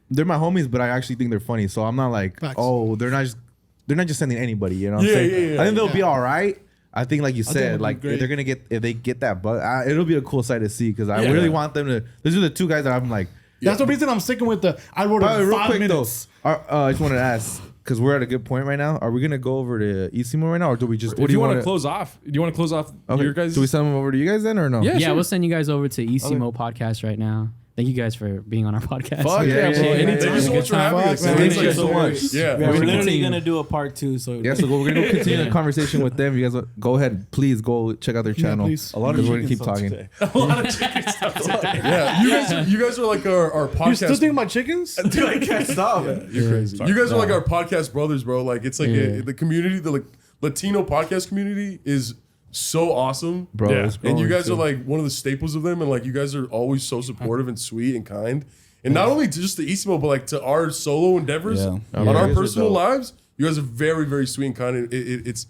they're my homies, but I actually think they're funny. So I'm not like, oh, they're not just sending anybody. You know what I'm saying? I think they'll be all right. I think, like you said, like if they get that buzz, it'll be a cool sight to see because I really want them to. These are the two guys that I'm like. That's the reason I'm sticking with I wrote it real 5 minutes. I just wanted to ask. Because we're at a good point right now. Are we gonna go over to Isimo right now, or do we just? If you want to close off, do you want to close off your guys? Do we send them over to you guys then, or no? Yeah, we'll send you guys over to Isimo podcast right now. Thank you guys for being on our podcast. Fuck yeah, bro. Anytime. Thank you so much for having us. Thank you so much. Yeah, We're literally gonna do a part 2. So yeah, so we're gonna go continue the conversation with them. You guys go ahead, please go check out their channel. Please. A lot of we're gonna keep talking. a lot of chicken stuff today. Yeah, you guys are like our podcast. You still thinking about chickens? Dude, I can't stop. Yeah, you're crazy. You guys are like our podcast brothers, bro. Like it's like the community, the like Latino podcast community is so awesome, bro. Yeah. And you guys are like one of the staples of them, and like you guys are always so supportive and sweet and kind. And not only to just the Isimo, but like to our solo endeavors on our personal lives. You guys are very, very sweet and kind. It's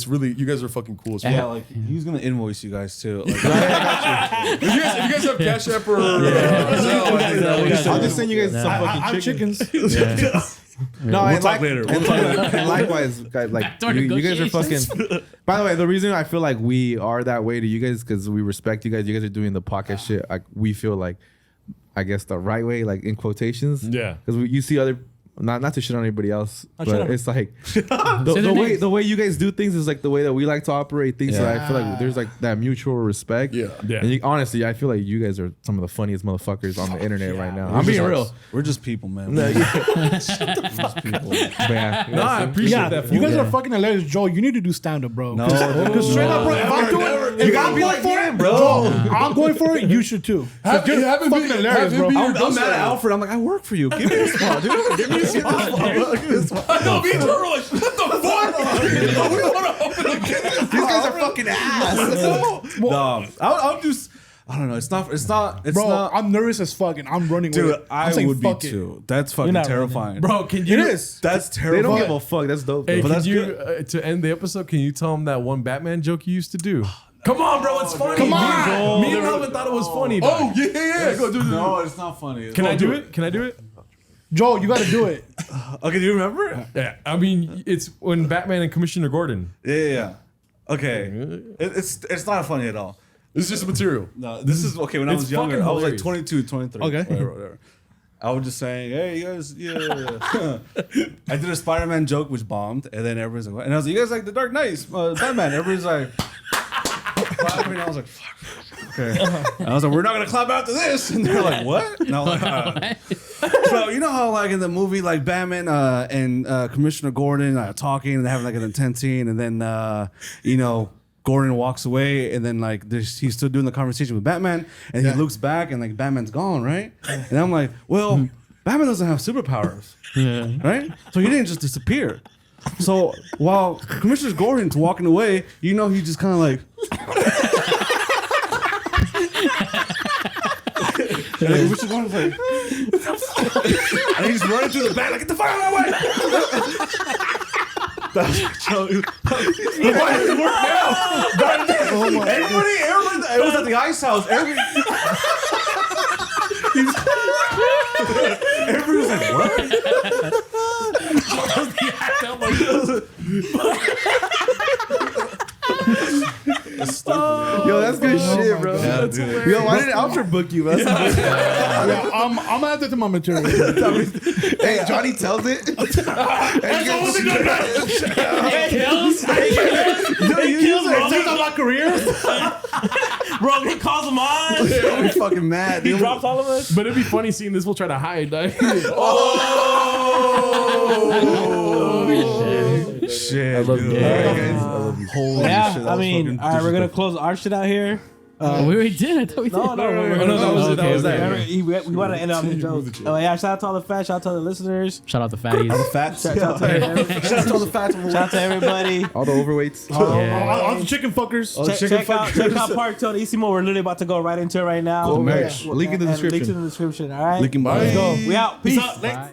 really, you guys are fucking cool as fuck. Yeah, like he's gonna invoice you guys too. Like, If you guys have Cash App or I'll just send you guys some fucking chickens. No, we'll talk later. And likewise, guys, like you guys are fucking. By the way, the reason I feel like we are that way to you guys because we respect you guys. You guys are doing the podcast shit. Like we feel like, I guess the right way, like in quotations. Yeah. Because you see other not to shit on anybody else, shut up. but it's like the way you guys do things is like the way that we like to operate things. So I feel like there's like that mutual respect. Yeah. And honestly, I feel like you guys are some of the funniest motherfuckers on the internet right now. I'm being real. We're just people, man. No, I appreciate that. You guys are fucking hilarious, Joe. You need to do stand up, bro. No, because straight up, bro. If I'm doing, if I'm going for it, bro. I'm going for it. You should too. You're fucking hilarious, bro. I'm mad at Alfred. I'm like, I work for you. Give me a spot, dude. Give me a spot. No, me too. We're like, what the fuck? We want to open a These guys are fucking ass. No, I'll just. I don't know. It's not. Bro, not. I'm nervous as fuck, and I'm running Dude, with it. I would be too. That's fucking not terrifying. Bro, can you? It is. That's They terrifying. don't give a fuck. That's dope. Hey, Though. can you to end the episode? Can you tell him that one Batman joke you used to do? Come on, bro, it's funny. Come on. Me and Melvin thought it was funny. Oh yeah. Go do it. No, it's not funny. Can I do it? Can I do it? Joe, you got to do it. Okay, do you remember? Yeah. I mean, it's when Batman and Commissioner Gordon. Yeah. Okay. It's not funny at all. This is just material. No, this is okay. When I It's was younger, fucking I was like hilarious. 22, 23. Okay. Whatever. I was just saying, hey, you guys, yeah. I did a Spider-Man joke which bombed, and then everybody's like, what? And I was like, you guys like the Dark Knight, Batman. Everybody's like, clapping. I was like, fuck. Okay. And I was like, we're not gonna clap after this. And they're like, what? And I was like, So you know how like in the movie like Batman and Commissioner Gordon are talking and they have like an intense scene, and then you know, Gordon walks away, and then like he's still doing the conversation with Batman, and he looks back, and like Batman's gone, right? And I'm like, well, Batman doesn't have superpowers, right? So he didn't just disappear. So while Commissioner Gordon's walking away, you know, he just kind of like. And then Commissioner Gordon's like, and he's running through the back like, get the fuck out of my way! That was like, Joe. Why does it work now? Everybody, it was at the ice house. Everybody was like, what? Yo, that's good shit, bro. Yeah, dude. Yo, why did Alfred book you? That's Yeah, I'm gonna add that to my material. Hey, Johnny tells it. He kills Takes out my career. Bro, he calls him on. I'm fucking mad, He dude. drops all of us. But it'd be funny seeing this. We'll try to hide. Like, Shit, I love dude. it. Holy Yeah, shit, that I was mean, fucking all right, we're gonna disrespectful. close our shit out here. We already did. I thought we did. No, that was it. That was that. We want to end on the jokes. Oh yeah, shout out to all the fans. Shout out to all the listeners. Shout out the fatties. Fat. Shout out to everybody. Shout out to all the fat. Shout out to everybody. All the overweights. All the chicken fuckers. Check out Park Total Isimo. We're literally about to go right into it right now. Cool merch. Link in the And description. Links in the description. All right. Licking body. Let's go. We out. Peace. Peace out. Bye.